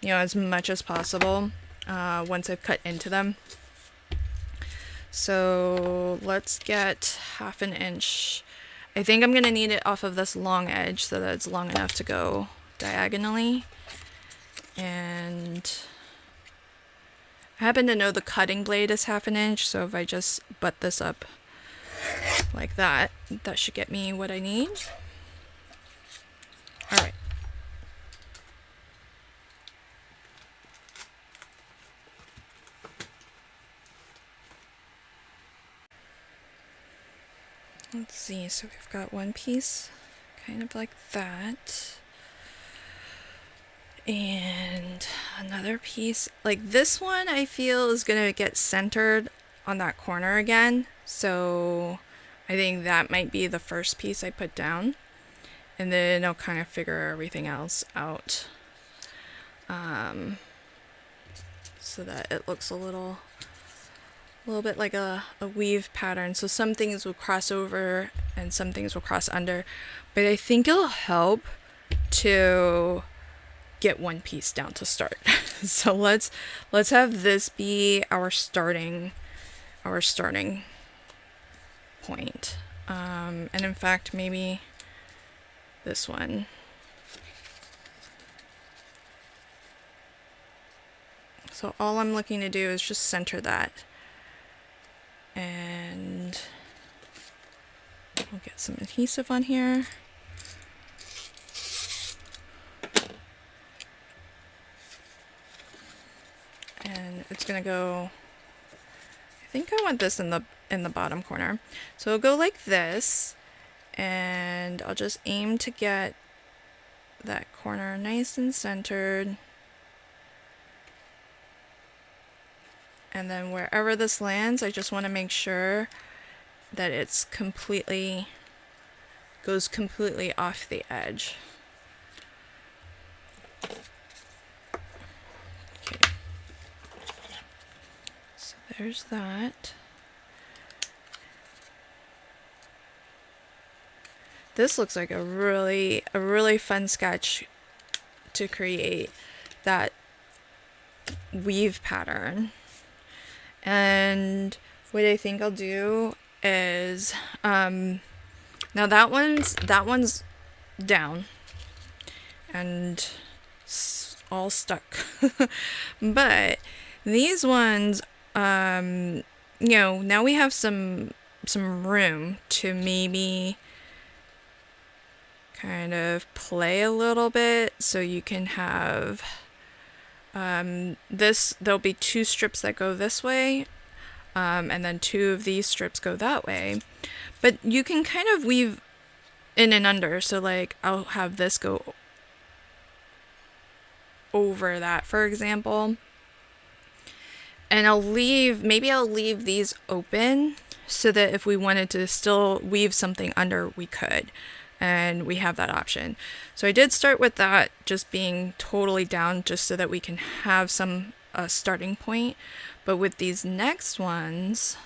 as much as possible once I've cut into them. So let's get 1/2 inch. I think I'm gonna need it off of this long edge so that it's long enough to go diagonally. And I happen to know the cutting blade is 1/2 inch, so if I just butt this up like that, that should get me what I need. All right. Let's see, so we've got one piece kind of like that. And another piece like this one I feel is gonna get centered on that corner again. So I think that might be the first piece I put down. And then I'll kind of figure everything else out. So that it looks a little bit like a weave pattern. So some things will cross over and some things will cross under. But I think it'll help to get one piece down to start. So let's have this be our starting point. And in fact, maybe this one. So all I'm looking to do is just center that. And we'll get some adhesive on here. And it's gonna go, I think I want this in the bottom corner. So it'll go like this, and I'll just aim to get that corner nice and centered. And then wherever this lands, I just want to make sure that it's goes completely off the edge. Okay. So there's that. This looks like a really fun sketch to create that weave pattern. And what I think I'll do is, now that one's down and all stuck. But these ones, you know, now we have some room to maybe kind of play a little bit. So you can have there'll be 2 strips that go this way, and then 2 of these strips go that way. But you can kind of weave in and under. So like I'll have this go over that, for example. And maybe I'll leave these open so that if we wanted to still weave something under, we could. And we have that option. So I did start with that just being totally down, just so that we can have some starting point. But with these next ones,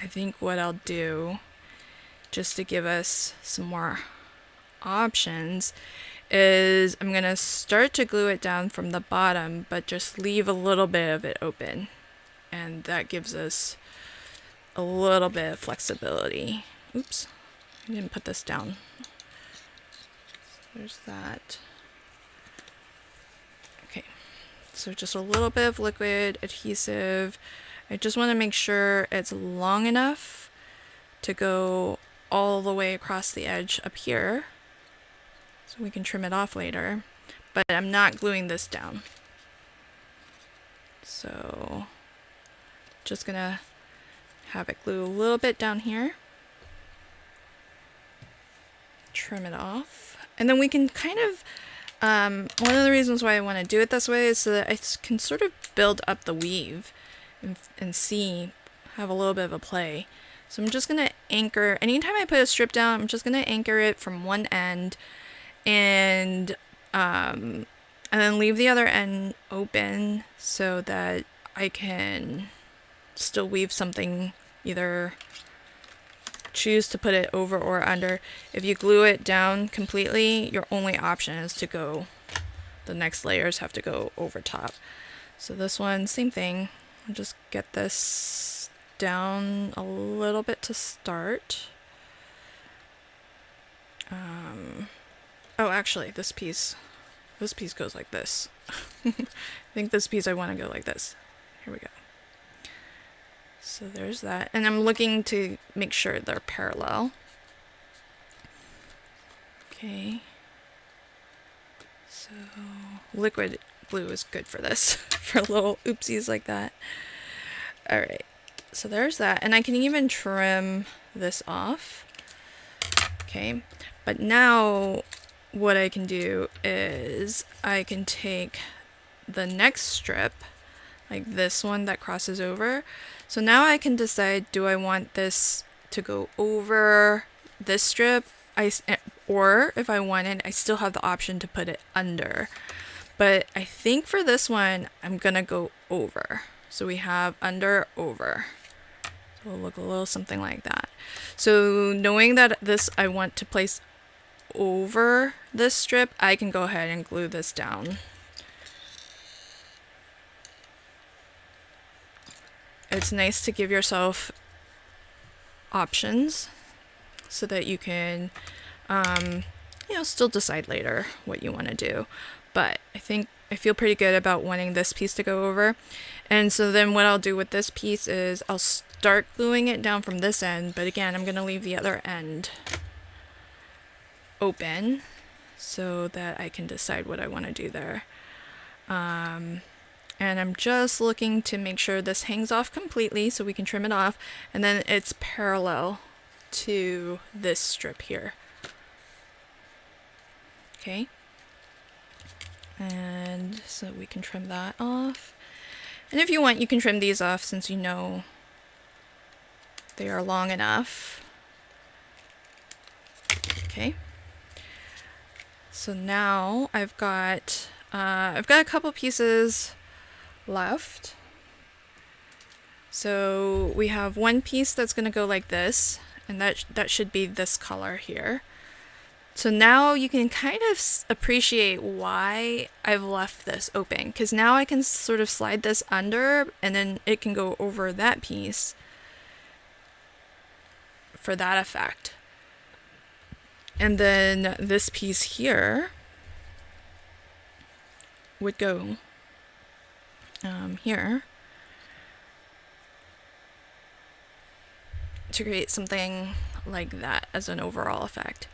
I think what I'll do, just to give us some more options, is I'm going to start to glue it down from the bottom, but just leave a little bit of it open. And that gives us a little bit of flexibility. Oops. I didn't put this down. So there's that. Okay, so just a little bit of liquid adhesive. I just want to make sure it's long enough to go all the way across the edge up here, so we can trim it off later. But I'm not gluing this down. So just gonna have it glue a little bit down here. Trim it off, and then we can kind of one of the reasons why I want to do it this way is so that I can sort of build up the weave and have a little bit of a play. So I'm just gonna anchor, anytime I put a strip down, I'm just gonna anchor it from one end, and then leave the other end open so that I can still weave something, either choose to put it over or under. If you glue it down completely, your only option is to go, the next layers have to go over top. So this one, same thing. I'll just get this down a little bit to start. Oh, actually, this piece goes like this. I think this piece I want to go like this. Here we go. So there's that, and I'm looking to make sure they're parallel. Okay. So liquid glue is good for this, for little oopsies like that. All right, so there's that, and I can even trim this off. Okay, but now what I can do is I can take the next strip, like this one that crosses over. So now I can decide, do I want this to go over this strip? Or if I wanted, I still have the option to put it under. But I think for this one, I'm gonna go over. So we have under, over. So it'll look a little something like that. So knowing that this I want to place over this strip, I can go ahead and glue this down. It's nice to give yourself options so that you can, still decide later what you want to do. But I feel pretty good about wanting this piece to go over. And so then what I'll do with this piece is I'll start gluing it down from this end, but again, I'm going to leave the other end open so that I can decide what I want to do there. And I'm just looking to make sure this hangs off completely so we can trim it off, and then it's parallel to this strip here. Okay. And so we can trim that off. And if you want, you can trim these off since you know they are long enough. Okay. So now I've got a couple pieces left. So we have one piece that's going to go like this, and that should be this color here. So now you can kind of appreciate why I've left this open, because now I can sort of slide this under and then it can go over that piece for that effect. And then this piece here would go here to create something like that as an overall effect.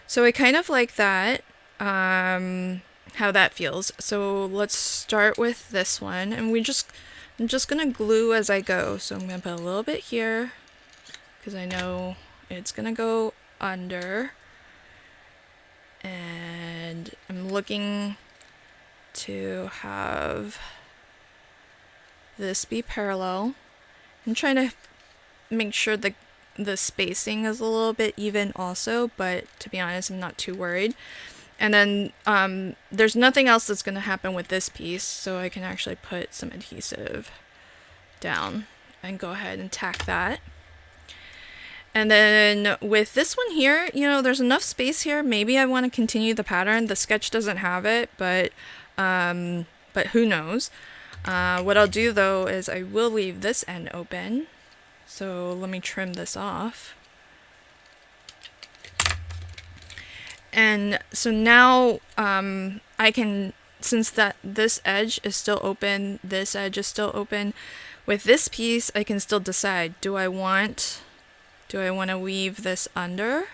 So I kind of like that, how that feels. So let's start with this one, and I'm just gonna glue as I go. So I'm gonna put a little bit here because I know it's gonna go under, and I'm looking to have this be parallel. I'm trying to make sure the spacing is a little bit even also, but to be honest, I'm not too worried. And then there's nothing else that's going to happen with this piece, so I can actually put some adhesive down and go ahead and tack that. And then with this one here, there's enough space here. Maybe I want to continue the pattern. The sketch doesn't have it, but who knows? What I'll do though is I will leave this end open. So let me trim this off. And so now I can, since this edge is still open, this edge is still open, with this piece I can still decide, do I want to weave this under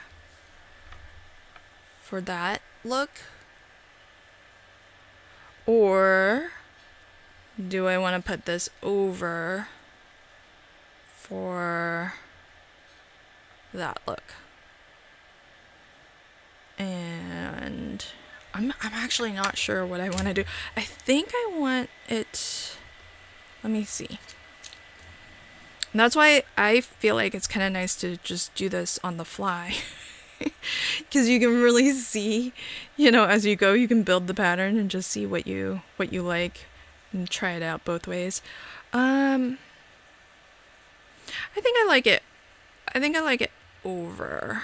for that look? Or do I want to put this over for that look? And I'm actually not sure what I want to do. I think I want it, let me see. And that's why I feel like it's kind of nice to just do this on the fly. Because you can really see, as you go, you can build the pattern and just see what you like and try it out both ways. I think I like it. I think I like it over.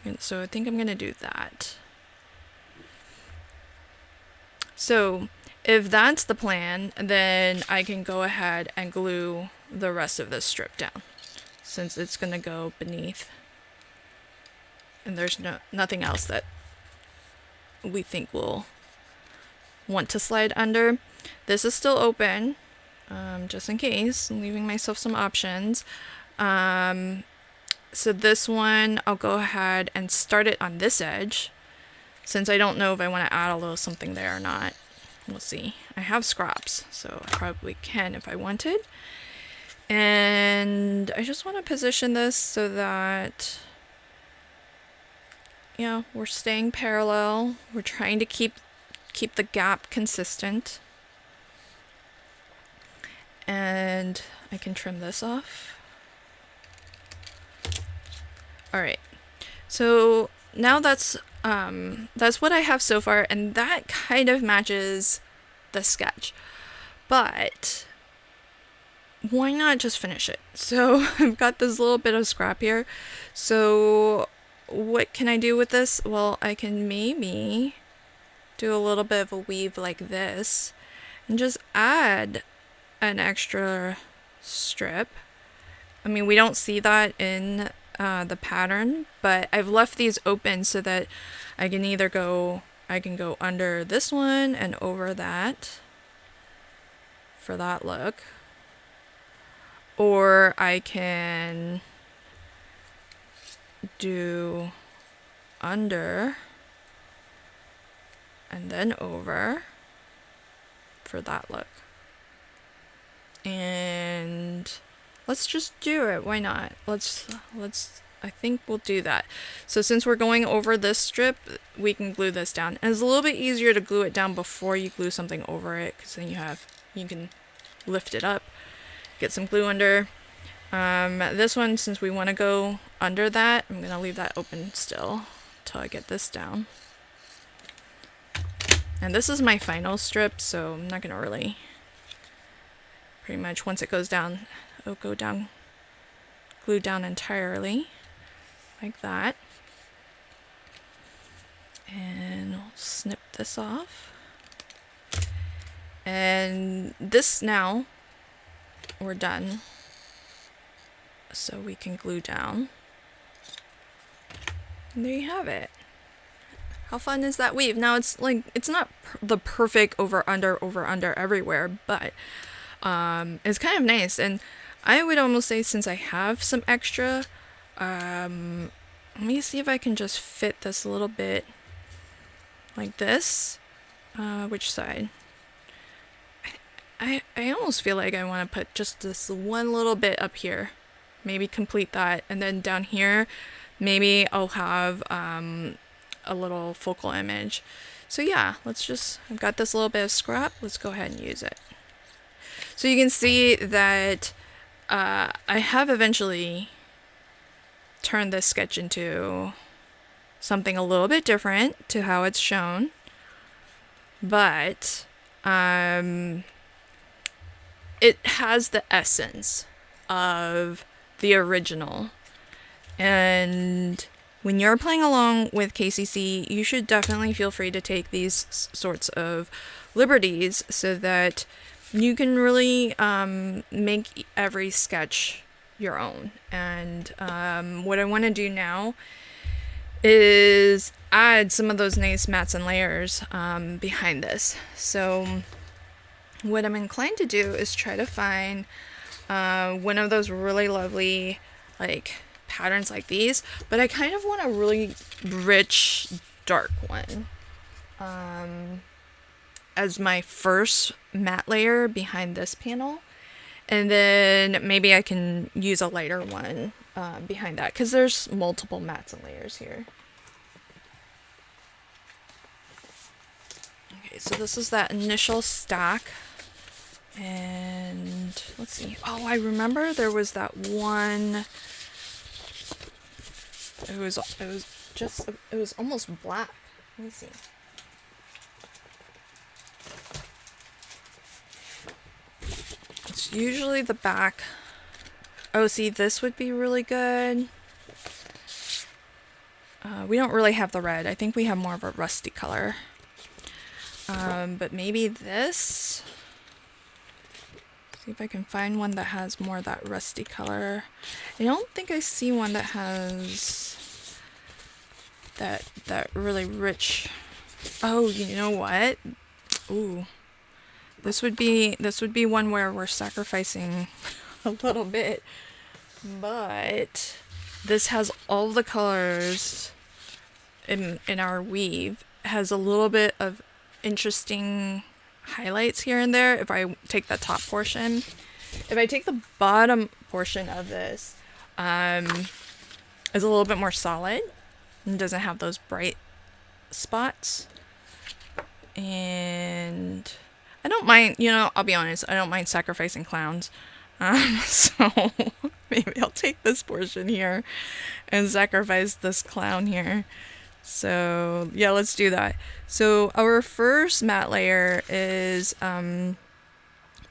And so I think I'm going to do that. So if that's the plan, then I can go ahead and glue the rest of this strip down, since it's going to go beneath. And there's nothing else that we think will want to slide under. This is still open, just in case. I'm leaving myself some options. So this one, I'll go ahead and start it on this edge, since I don't know if I want to add a little something there or not. We'll see. I have scraps, so I probably can if I wanted. And I just want to position this so that we're staying parallel. We're trying to keep the gap consistent. And I can trim this off. All right. So now that's what I have so far, and that kind of matches the sketch. But why not just finish it? So I've got this little bit of scrap here. So what can I do with this? Well, I can maybe do a little bit of a weave like this and just add an extra strip. I mean, we don't see that in the pattern, but I've left these open so that I can either go under this one and over that for that look, or I can do under and then over for that look. And let's just do it. Why not? I think we'll do that. So since we're going over this strip, we can glue this down. And it's a little bit easier to glue it down before you glue something over it, because then you can lift it up, get some glue under. This one, since we want to go under that, I'm going to leave that open still until I get this down. And this is my final strip, so I'm not going to really, pretty much once it goes down, it'll go down, glue down entirely, like that. And we'll snip this off. And this now, we're done. So we can glue down. And there you have it. How fun is that weave? Now it's like, it's not the perfect over under everywhere, but it's kind of nice. And I would almost say, since I have some extra, let me see if I can just fit this a little bit like this. Which side? I almost feel like I want to put just this one little bit up here. Maybe complete that, and then down here maybe I'll have a little focal image. So yeah, I've got this little bit of scrap, let's go ahead and use it. So you can see that I have eventually turned this sketch into something a little bit different to how it's shown, but it has the essence of the original. And when you're playing along with KCC, you should definitely feel free to take these sorts of liberties so that you can really make every sketch your own. And what I want to do now is add some of those nice mats and layers behind this. So what I'm inclined to do is try to find one of those really lovely like patterns like these, but I kind of want a really rich dark one as my first matte layer behind this panel, and then maybe I can use a lighter one behind that, because there's multiple mats and layers here. Okay, so this is that initial stack. And let's see. Oh, I remember there was that one. It was almost black. Let me see. It's usually the back. Oh, see, this would be really good. We don't really have the red. I think we have more of a rusty color. But maybe this. See if I can find one that has more of that rusty color. I don't think I see one that has that really rich. Oh, you know what? Ooh, this would be one where we're sacrificing a little bit, but this has all the colors in our weave. It has a little bit of interesting highlights here and there. If I take the top portion, if I take the bottom portion of this, is a little bit more solid and doesn't have those bright spots. And I don't mind, I'll be honest, I don't mind sacrificing clowns. So maybe I'll take this portion here and sacrifice this clown here. So yeah, let's do that. So our first matte layer is 4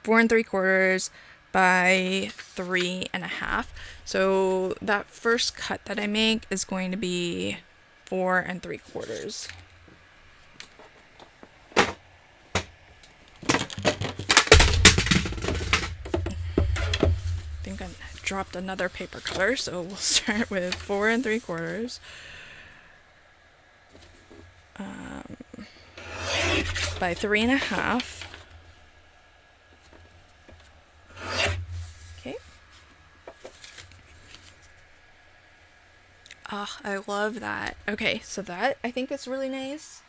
3/4 by 3 1/2. So that first cut that I make is going to be 4 3/4. I think I'm dropped another paper color, so we'll start with 4 3/4 by 3 1/2. Okay. Oh, I love that. Okay, so that I think is really nice.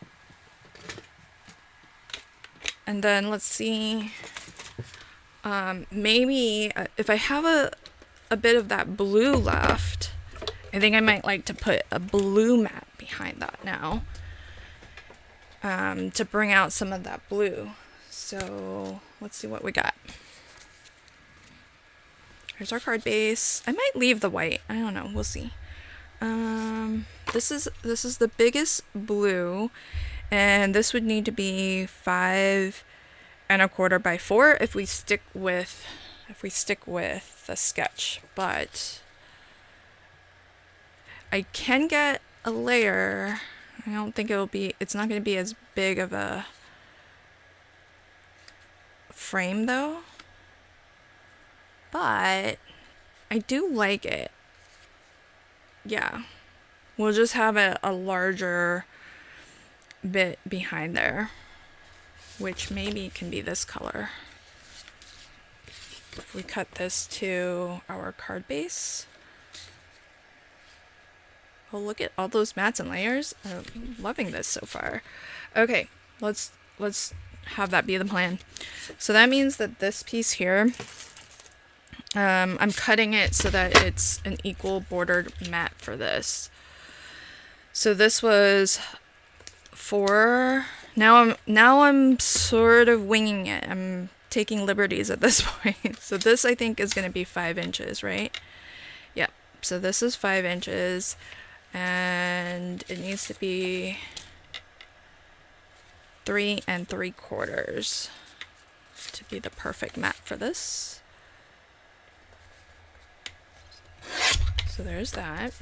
And then let's see, maybe if I have a bit of that blue left, I think I might like to put a blue mat behind that now, to bring out some of that blue. So let's see what we got. Here's our card base. I might leave the white. I don't know. We'll see. This is the biggest blue, and this would need to be 5 1/4 by 4 if we stick with the sketch. But I can get a layer. I don't think it's not going to be as big of a frame though, but I do like it. Yeah, we'll just have a larger bit behind there, which maybe can be this color. If we cut this to our card base. Oh, look at all those mats and layers. I'm loving this so far. Okay, let's have that be the plan. So that means that this piece here, I'm cutting it so that it's an equal bordered mat for this. So this was 4. Now I'm sort of winging it. I'm taking liberties at this point. So this I think is going to be 5 inches, right? Yep. So this is 5 inches, and it needs to be 3 3/4 to be the perfect mat for this. So there's that.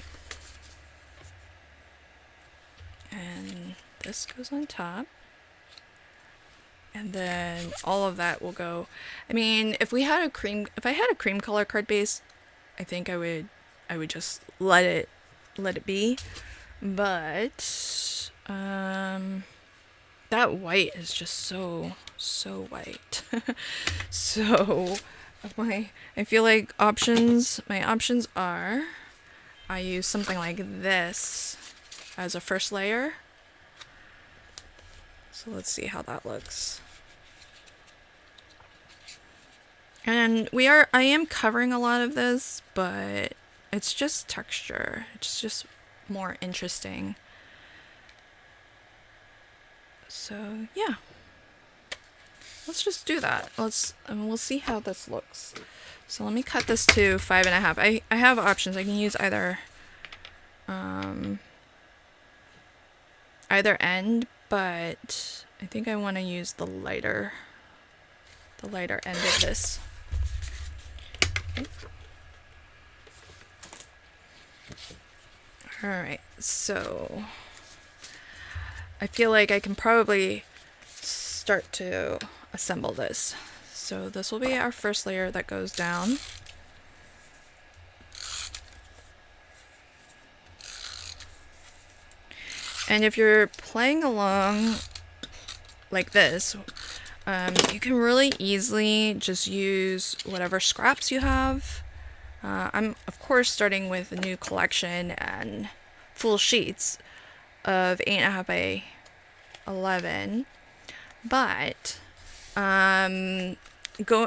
And this goes on top. And then all of that will go. I mean, if I had a cream color card base, I think I would just let it be. But that white is just so white. So I feel like my options are, I use something like this as a first layer. So let's see how that looks. And I am covering a lot of this, but it's just texture. It's just more interesting. So yeah, let's just do that. And we'll see how this looks. So let me cut this to 5 1/2. I have options. I can use either end, but I think I want to use the lighter end of this. Okay. All right, so I feel like I can probably start to assemble this. So this will be our first layer that goes down. And if you're playing along like this, you can really easily just use whatever scraps you have. I'm of course starting with a new collection and full sheets of 8 1/2 by 11, but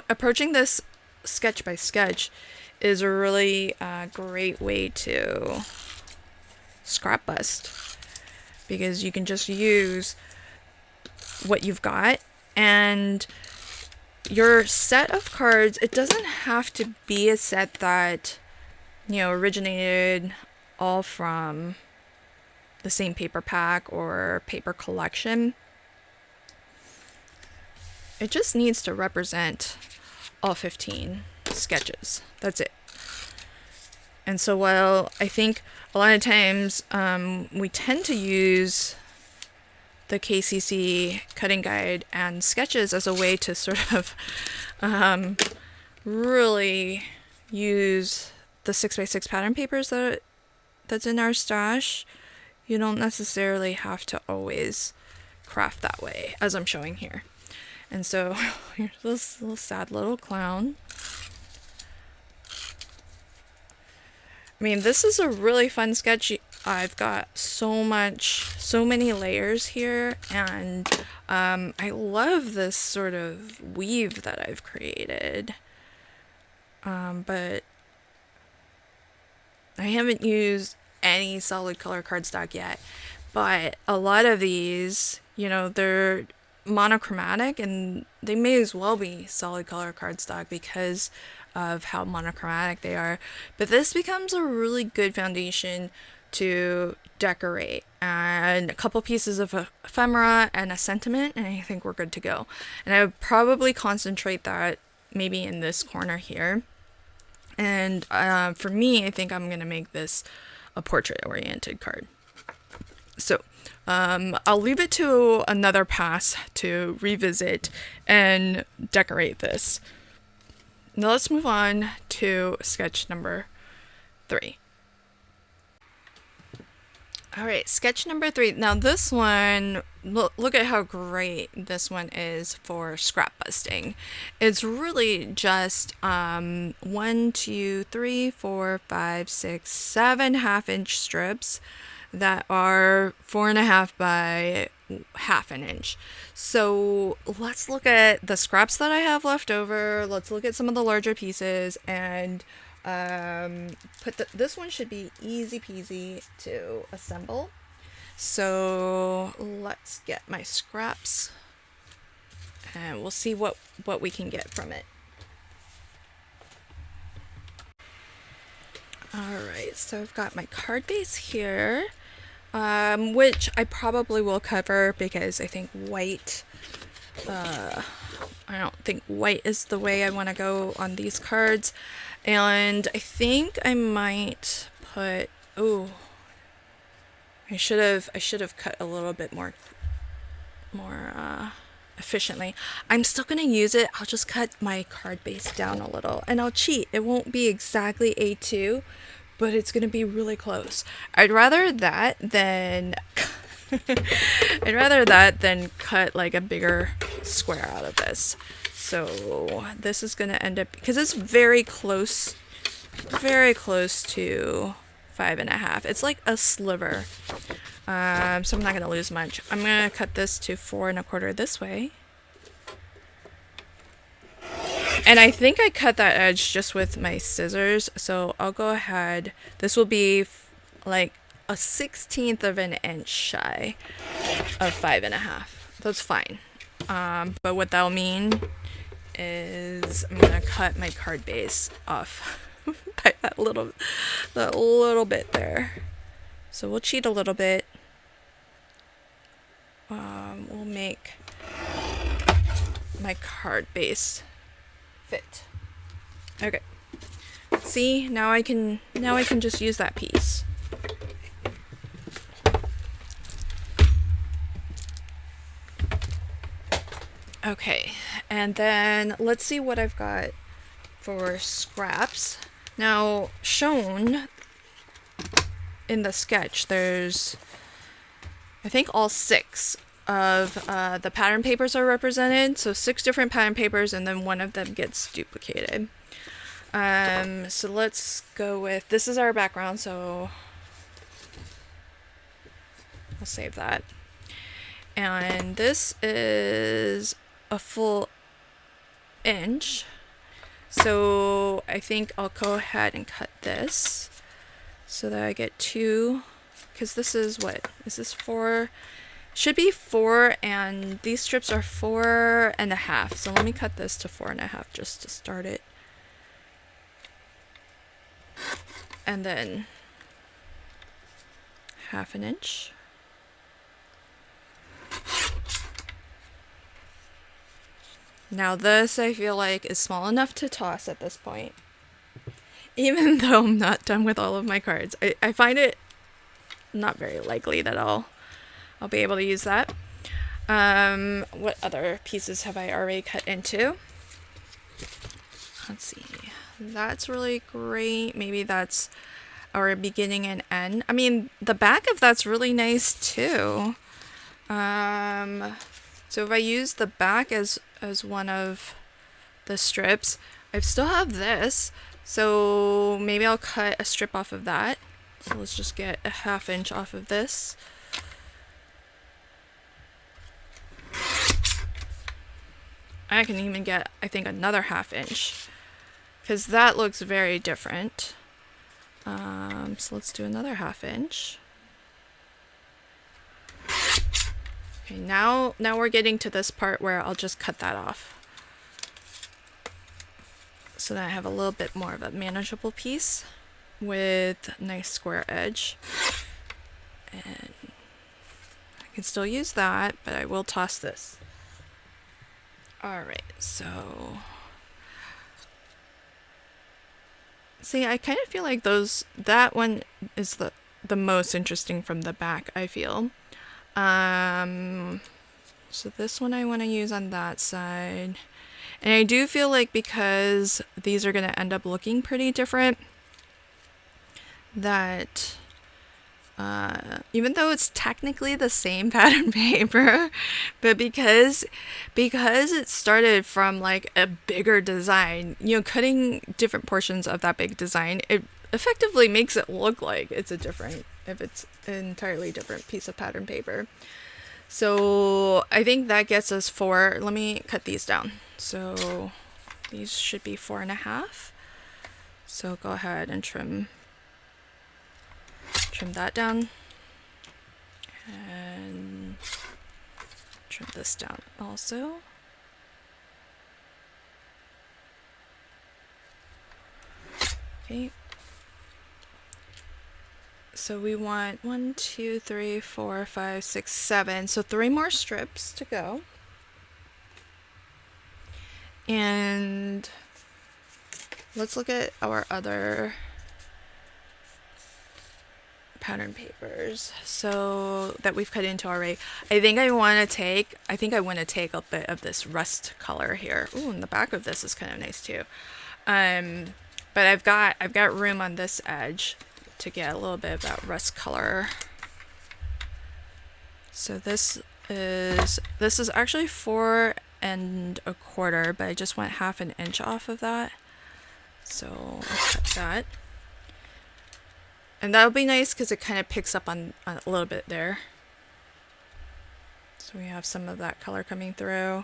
approaching this sketch by sketch is a really great way to scrap bust, because you can just use what you've got, and your set of cards, it doesn't have to be a set that, originated all from the same paper pack or paper collection. It just needs to represent all 15 sketches. That's it. And so while I think a lot of times we tend to use the KCC cutting guide and sketches as a way to sort of really use the 6x6 pattern papers that's in our stash, you don't necessarily have to always craft that way, as I'm showing here. And so here's this little sad little clown. I mean, this is a really fun sketch. I've got so many layers here, and I love this sort of weave that I've created. But I haven't used any solid color cardstock yet. But a lot of these, you know, they're monochromatic, and they may as well be solid color cardstock because of how monochromatic they are. But this becomes a really good foundation to decorate, and a couple pieces of ephemera and a sentiment, and I think we're good to go. And I would probably concentrate that maybe in this corner here. And for me, I think I'm gonna make this a portrait oriented card. So I'll leave it to another pass to revisit and decorate this. Now let's move on to sketch number 3. All right, sketch number 3. Now this one, look at how great this one is for scrap busting. It's really just 1, 2, 3, 4, 5, 6, 7 half-inch strips that are 4.5 by 1/2 inch. So let's look at the scraps that I have left over. Let's look at some of the larger pieces, and this one should be easy peasy to assemble. So let's get my scraps, and we'll see what we can get from it. Alright, so I've got my card base here, which I probably will cover because I think white, I don't think white is the way I want to go on these cards. And I think I might put, I should have cut a little bit more efficiently. I'm still gonna use it. I'll just cut my card base down a little, and I'll cheat. It won't be exactly A2, but it's gonna be really close. I'd rather that than cut like a bigger square out of this. So this is gonna end up, because it's very close to 5.5. It's like a sliver. So I'm not gonna lose much. I'm gonna cut this to 4 1/4 this way. And I think I cut that edge just with my scissors, so I'll go ahead. This will be like a 1/16 of an inch shy of 5.5. That's fine. But what that'll mean is I'm gonna cut my card base off by that little bit there. So we'll cheat a little bit. We'll make my card base fit. Okay. See, now I can just use that piece. Okay, and then let's see what I've got for scraps. Now, shown in the sketch, there's, I think, all 6 of the pattern papers are represented. So 6 different pattern papers, and then one of them gets duplicated. So let's go with, this is our background, so we'll save that. And this is a full inch. So I think I'll go ahead and cut this so that I get 2, because this is what? Is this 4? Should be 4, and these strips are 4.5. So let me cut this to 4.5 just to start it. And then 1/2 inch. Now this, I feel like, is small enough to toss at this point. Even though I'm not done with all of my cards. I find it not very likely that I'll be able to use that. What other pieces have I already cut into? Let's see. That's really great. Maybe that's our beginning and end. I mean, the back of that's really nice too. So if I use the back as one of the strips, I still have this. So maybe I'll cut a strip off of that. So let's just get a 1/2 inch off of this. I can even get, I think, another 1/2 inch, because that looks very different. So let's do another 1/2 inch. Okay, now we're getting to this part where I'll just cut that off, so that I have a little bit more of a manageable piece with a nice square edge. And I can still use that, but I will toss this. Alright, so see, I kind of feel like that one is the most interesting from the back, I feel. So this one I want to use on that side. And I do feel like because these are going to end up looking pretty different, that even though it's technically the same pattern paper, but because it started from like a bigger design, you know, cutting different portions of that big design, it effectively makes it look like it's if it's an entirely different piece of pattern paper. So I think that gets us let me cut these down. So these should be 4.5. So go ahead and trim that down, and trim this down also. Okay. So we want 1, 2, 3, 4, 5, 6, 7. So 3 more strips to go. And let's look at our other pattern papers so that we've cut into already. I think I want to take a bit of this rust color here. Ooh, and the back of this is kind of nice too. But I've got room on this edge to get a little bit of that rust color. So this is actually 4 1/4, but I just want 1/2 inch off of that. So I'll cut that. And that'll be nice because it kind of picks up on a little bit there. So we have some of that color coming through.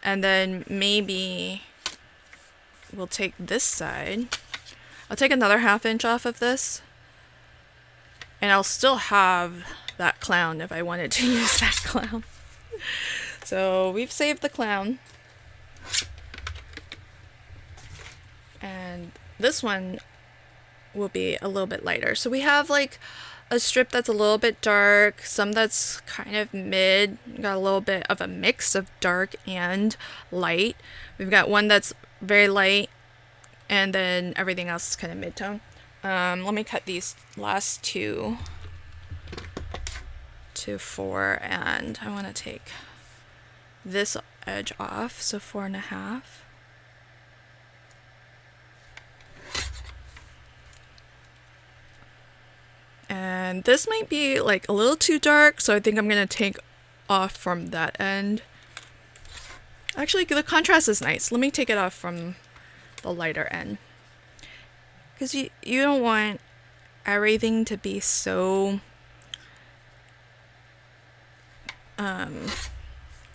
And then maybe we'll take this side. I'll take another 1/2 inch off of this. And I'll still have that clown if I wanted to use that clown. So we've saved the clown. And this one will be a little bit lighter. So we have like a strip that's a little bit dark, some that's kind of mid, got a little bit of a mix of dark and light. We've got one that's very light, and then everything else is kind of mid-tone. Let me cut these last two to 4, and I want to take this edge off, so 4.5. And this might be like a little too dark, so I think I'm gonna take off from that end. Actually, the contrast is nice. Let me take it off from the lighter end, because you don't want everything to be so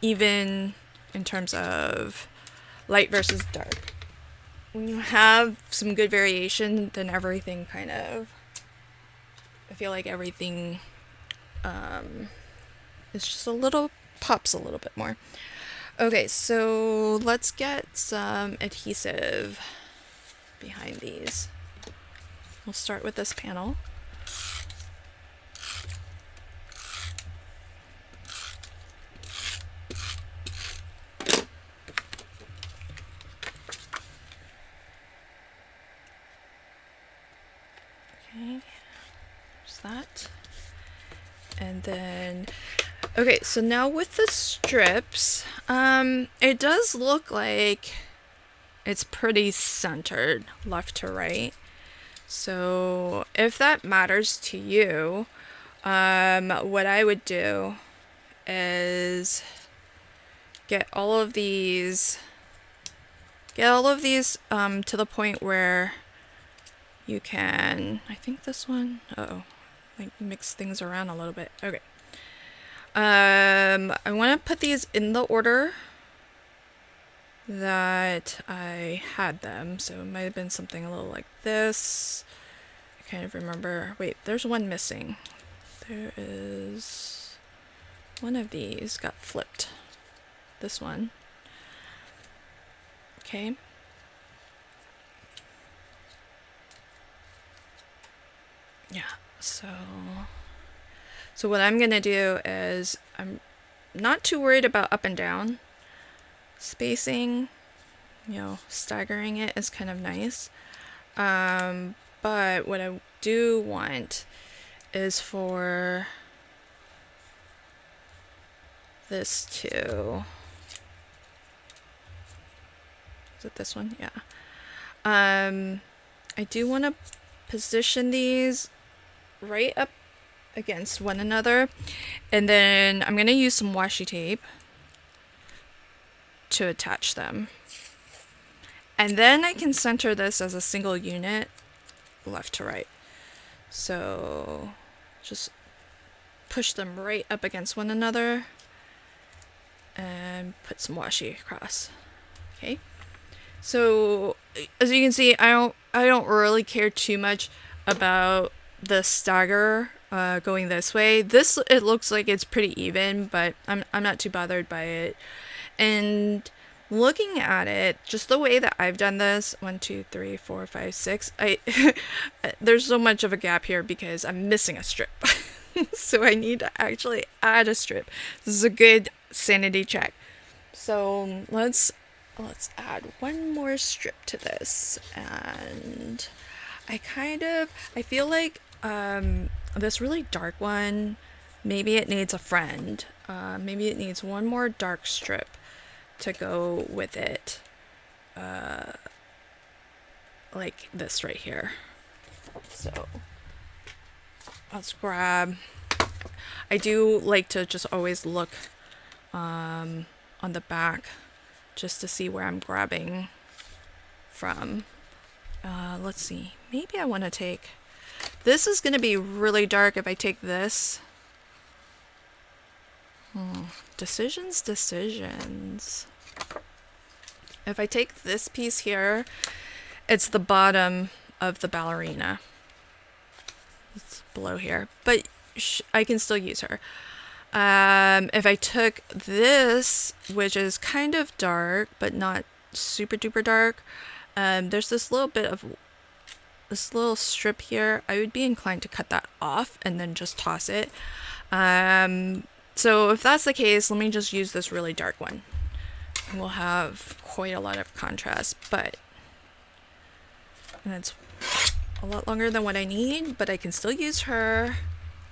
even in terms of light versus dark. When you have some good variation, then everything kind of, I feel like everything is just pops a little bit more. Okay, so let's get some adhesive behind these. We'll start with this panel. Okay, there's that. And then, okay, so now with the strips, it does look like it's pretty centered left to right. So if that matters to you, what I would do is get all of these to the point where you can, I think this one, like mix things around a little bit. Okay. I want to put these in the order that I had them. So it might have been something a little like this. I kind of remember. Wait, there's one missing. There is one of these got flipped. This one. Okay. Yeah, so what I'm gonna do is, I'm not too worried about up and down spacing, staggering it is kind of nice. But what I do want is for this to, is it this one? Yeah. I do want to position these right up against one another, and then I'm going to use some washi tape to attach them, and then I can center this as a single unit left to right. So just push them right up against one another and put some washi across. Okay, so as you can see, I don't really care too much about the stagger going this way. It looks like it's pretty even, but I'm not too bothered by it. And looking at it, just the way that I've done this, 1, 2, 3, 4, 5, 6, there's so much of a gap here because I'm missing a strip. So I need to actually add a strip. This is a good sanity check. So let's add one more strip to this, and I feel like this really dark one, maybe it needs a friend. Maybe it needs one more dark strip to go with it, like this right here. So let's grab, I do like to just always look on the back just to see where I'm grabbing from. Let's see, maybe I want to take, this is going to be really dark if I take this. Decisions. If I take this piece here, it's the bottom of the ballerina. It's below here, but I can still use her. If I took this, which is kind of dark, but not super duper dark, there's this little strip here. I would be inclined to cut that off and then just toss it. So if that's the case, let me just use this really dark one. We'll have quite a lot of contrast, and it's a lot longer than what I need, but I can still use her,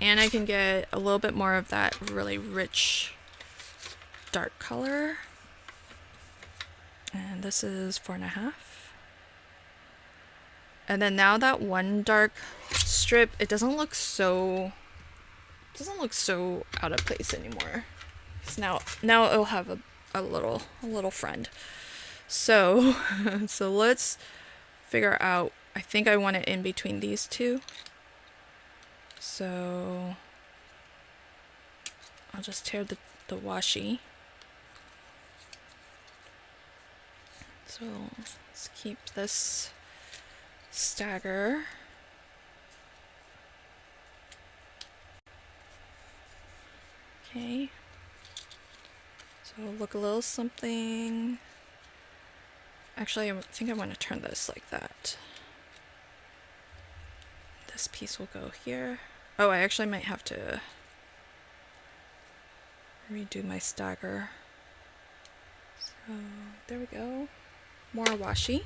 and I can get a little bit more of that really rich dark color. And this is 4.5. And then now that one dark strip, it doesn't look so out of place anymore. So now it'll have a little friend. So let's figure out, I think I want it in between these two. So I'll just tear the washi. So let's keep this stagger. Okay, so it'll look a little something. Actually, I think I want to turn this like that. This piece will go here. Oh, I actually might have to redo my stagger. So there we go. More washi.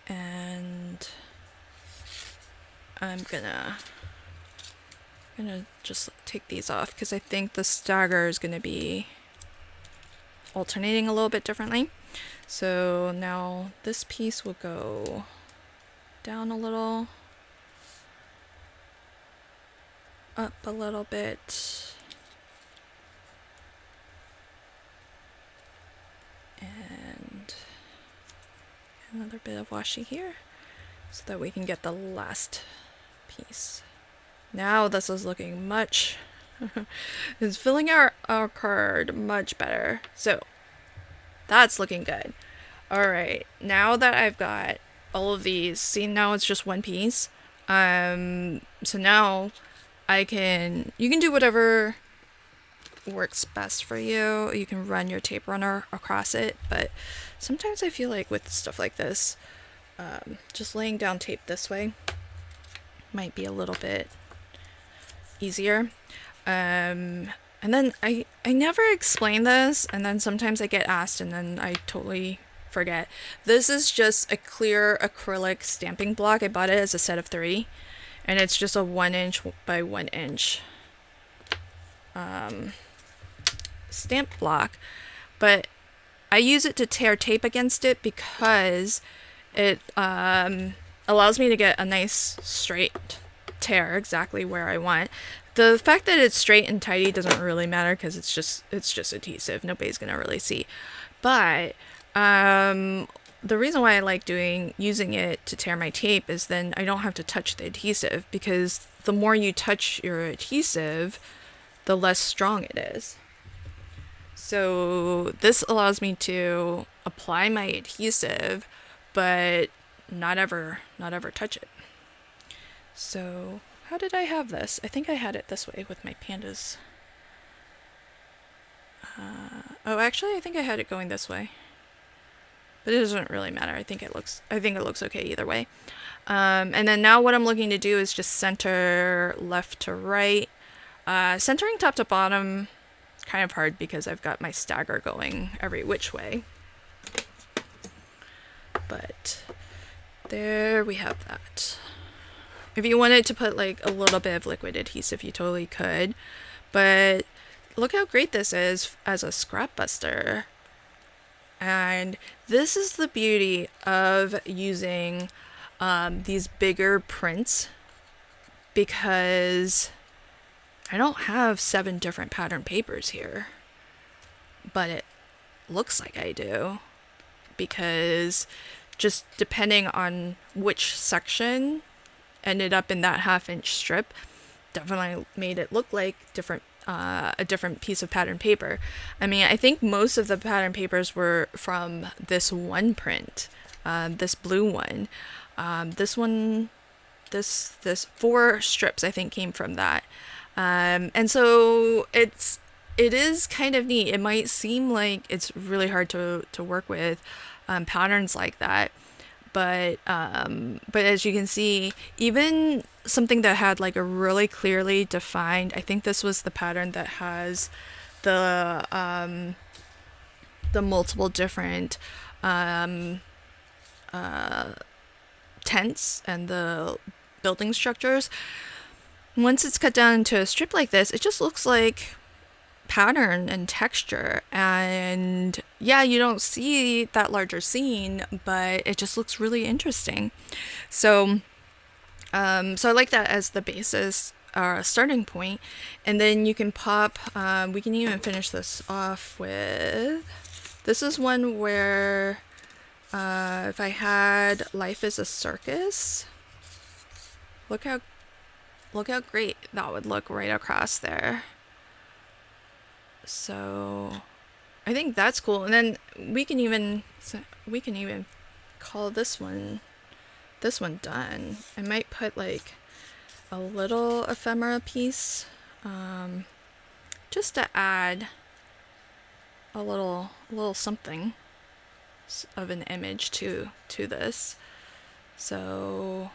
And I'm gonna I'm gonna just take these off because I think the stagger is gonna be alternating a little bit differently. So now this piece will go down a little, up a little bit, and another bit of washi here so that we can get the last piece. Now this is looking much, it's filling our card much better. So that's looking good. All right, now that I've got all of these, see, now it's just one piece. So now you can do whatever works best for you. You can run your tape runner across it, but sometimes I feel like with stuff like this, just laying down tape this way might be a little bit easier. And then I never explain this, and then sometimes I get asked and then I totally forget. This is just a clear acrylic stamping block. I bought it as a set of 3, and it's just a 1" by 1" stamp block, but I use it to tear tape against it because it allows me to get a nice straight tear exactly where I want. The fact that it's straight and tidy doesn't really matter because it's just adhesive. Nobody's gonna really see. But the reason why I like using it to tear my tape is then I don't have to touch the adhesive, because the more you touch your adhesive, the less strong it is. So this allows me to apply my adhesive, but not ever touch it. So how did I have this? I think I had it this way with my pandas. Oh, actually, I think I had it going this way, but it doesn't really matter. I think it looks okay either way. And then now what I'm looking to do is just center left to right. Centering top to bottom is kind of hard because I've got my stagger going every which way. But there we have that. If you wanted to put like a little bit of liquid adhesive, you totally could. But look how great this is as a scrap buster. And this is the beauty of using these bigger prints, because I don't have 7 different pattern papers here, but it looks like I do, because just depending on which section ended up in that 1/2" strip definitely made it look like a different piece of pattern paper. I mean, I think most of the pattern papers were from this one print, this blue one. This one, this 4 strips I think came from that. And so it is kind of neat. It might seem like it's really hard to work with patterns like that, but as you can see, even something that had like a really clearly defined, I think this was the pattern that has the multiple different tents and the building structures. Once it's cut down into a strip like this, it just looks like pattern and texture, and yeah, you don't see that larger scene, but it just looks really interesting. So I like that as the basis or starting point, and then you can pop, we can even finish this off with, this is one where if I had Life is a Circus, look how great that would look right across there. So I think that's cool. And then we can even call this one done. I might put like a little ephemera piece, just to add a little something of an image to this. So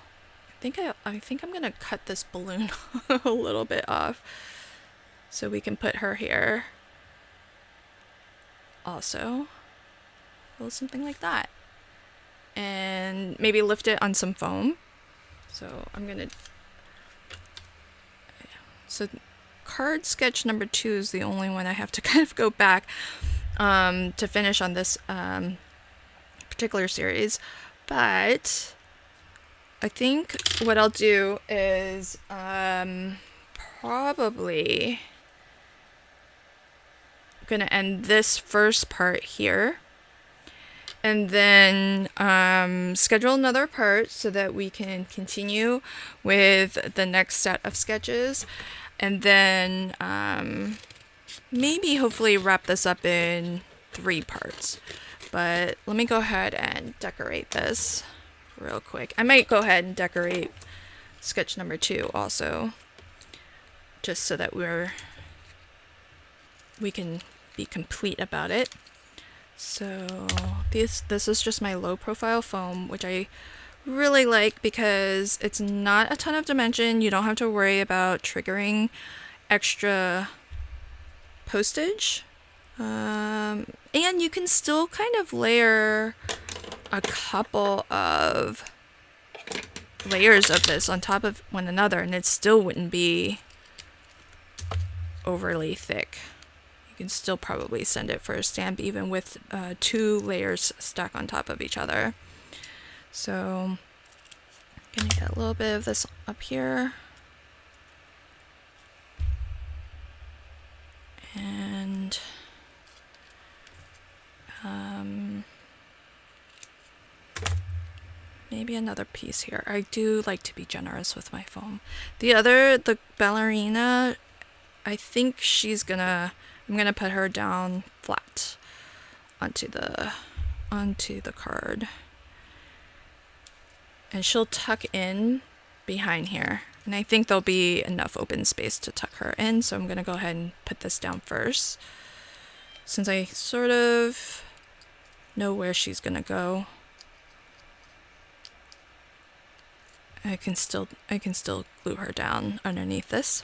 I think I'm gonna cut this balloon a little bit off so we can put her here. Also, a little something like that, and maybe lift it on some foam. So I'm gonna So card sketch number 2 is the only one I have to kind of go back to finish on this particular series. But I think what I'll do is probably going to end this first part here, and then schedule another part so that we can continue with the next set of sketches, and then maybe hopefully wrap this up in 3 parts. But let me go ahead and decorate this real quick. I might go ahead and decorate sketch number 2 also, just so that we can be complete about it. So this is just my low profile foam, which I really like because it's not a ton of dimension. You don't have to worry about triggering extra postage. And you can still kind of layer a couple of layers of this on top of one another, and it still wouldn't be overly thick. You can still probably send it for a stamp even with 2 layers stacked on top of each other. So I'm gonna get a little bit of this up here. And maybe another piece here. I do like to be generous with my foam. The ballerina, I think I'm gonna put her down flat onto the card. And she'll tuck in behind here. And I think there'll be enough open space to tuck her in, so I'm gonna go ahead and put this down first, since I sort of know where she's gonna go. I can still glue her down underneath this.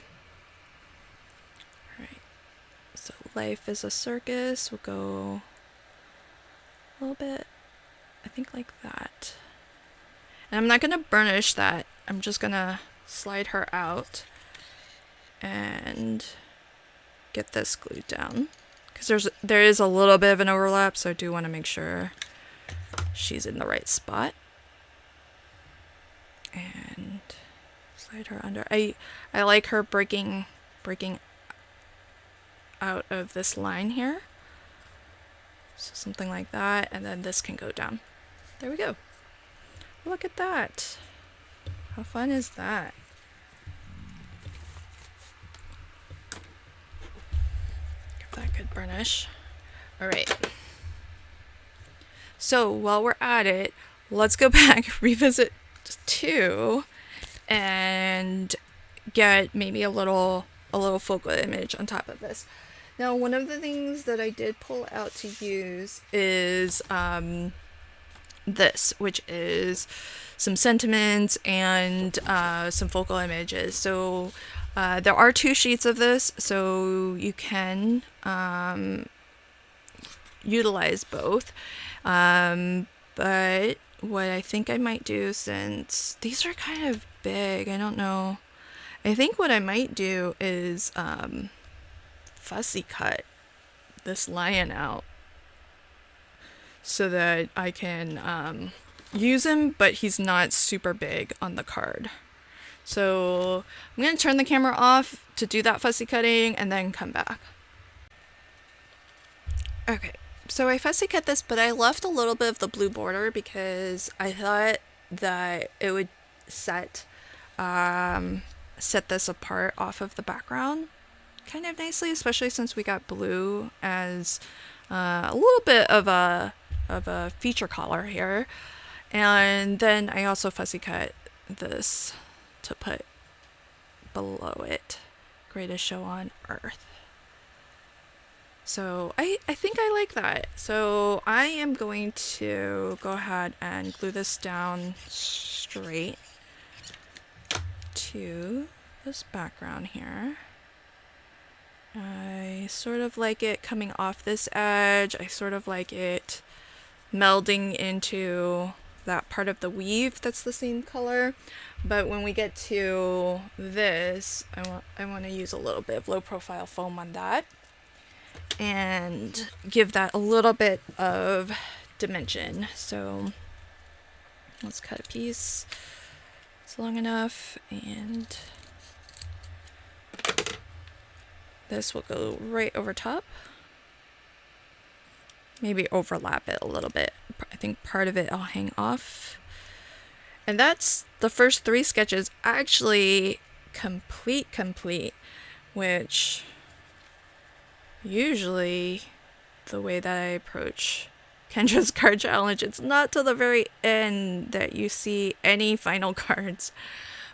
Alright, so life is a circus. We'll go a little bit, I think like that. And I'm not gonna burnish that. I'm just gonna slide her out and get this glued down, because there is a little bit of an overlap, so I do want to make sure she's in the right spot. And slide her under. I like her breaking out of this line here. So something like that, and then this can go down. There we go. Look at that. How fun is that? Give that a good burnish. All right. So while we're at it, let's go back, revisit 2, and get maybe a little focal image on top of this. Now, one of the things that I did pull out to use is this, which is some sentiments and some focal images. So there are 2 sheets of this, so you can utilize both. But what I think I might do, since these are kind of big, I don't know, I think what I might do is fussy cut this lion out so that I can use him, but he's not super big on the card. So I'm going to turn the camera off to do that fussy cutting and then come back. Okay, so I fussy cut this, but I left a little bit of the blue border because I thought that it would set this apart off of the background kind of nicely, especially since we got blue as a little bit of a feature color here. And then I also fussy cut this to put below it. Greatest show on earth. So I think I like that. So I am going to go ahead and glue this down straight to this background here. I sort of like it coming off this edge. I sort of like it melding into that part of the weave that's the same color. But when we get to this, I want to use a little bit of low profile foam on that and give that a little bit of dimension. So let's cut a piece. It's long enough, and this will go right over top. Maybe overlap it a little bit. I think part of it I'll hang off. And that's the first 3 sketches actually complete, which usually the way that I approach Kendra's card challenge, it's not till the very end that you see any final cards.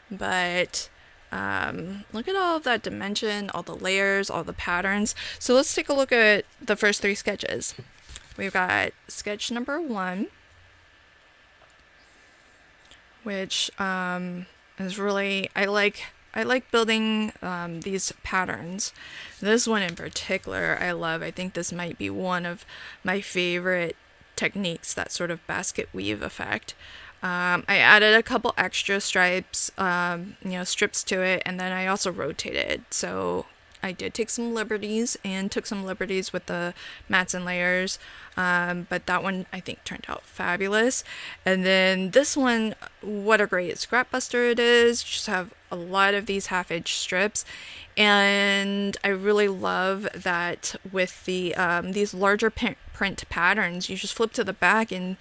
But look at all of that dimension, all the layers, all the patterns. So let's take a look at the first 3 sketches. We've got sketch number 1, which is really, I like building these patterns. This one in particular I love. I think this might be one of my favorite techniques, that sort of basket weave effect. I added a couple extra stripes, strips to it, and then I also rotated. So I did take some liberties with the mats and layers, but that one I think turned out fabulous. And then this one, what a great scrap buster it is. You just have a lot of these 1/2-inch strips, and I really love that with the these larger print patterns, you just flip to the back and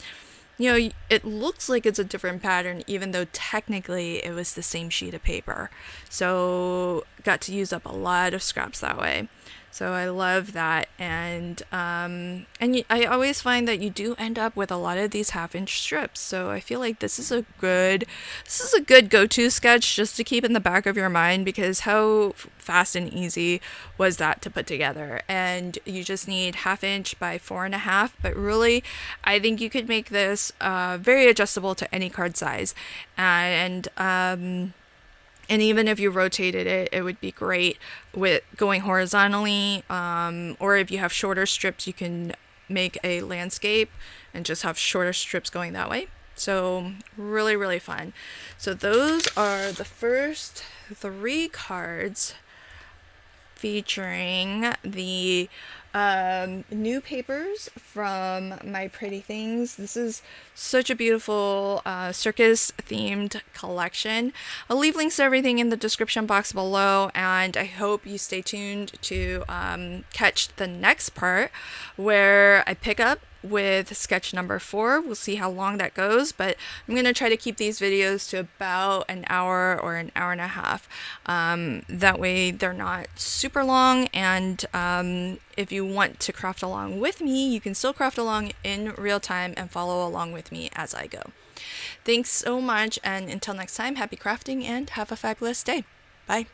it looks like it's a different pattern, even though technically it was the same sheet of paper. So got to use up a lot of scraps that way. So I love that, and I always find that you do end up with a lot of these 1/2-inch strips. So I feel like this is a good go-to sketch just to keep in the back of your mind, because how fast and easy was that to put together? And you just need 1/2-inch by 4.5. But really, I think you could make this very adjustable to any card size, and even if you rotated it, it would be great with going horizontally, or if you have shorter strips, you can make a landscape and just have shorter strips going that way. So really, really fun. So those are the first 3 cards featuring the new papers from My Pretty Things. This is such a beautiful circus themed collection. I'll leave links to everything in the description box below, and I hope you stay tuned to catch the next part where I pick up with sketch number 4. We'll see how long that goes, but I'm going to try to keep these videos to about an hour or an hour and a half. That way they're not super long, and if you want to craft along with me, you can still craft along in real time and follow along with me as I go. Thanks so much, and until next time, happy crafting and have a fabulous day. Bye.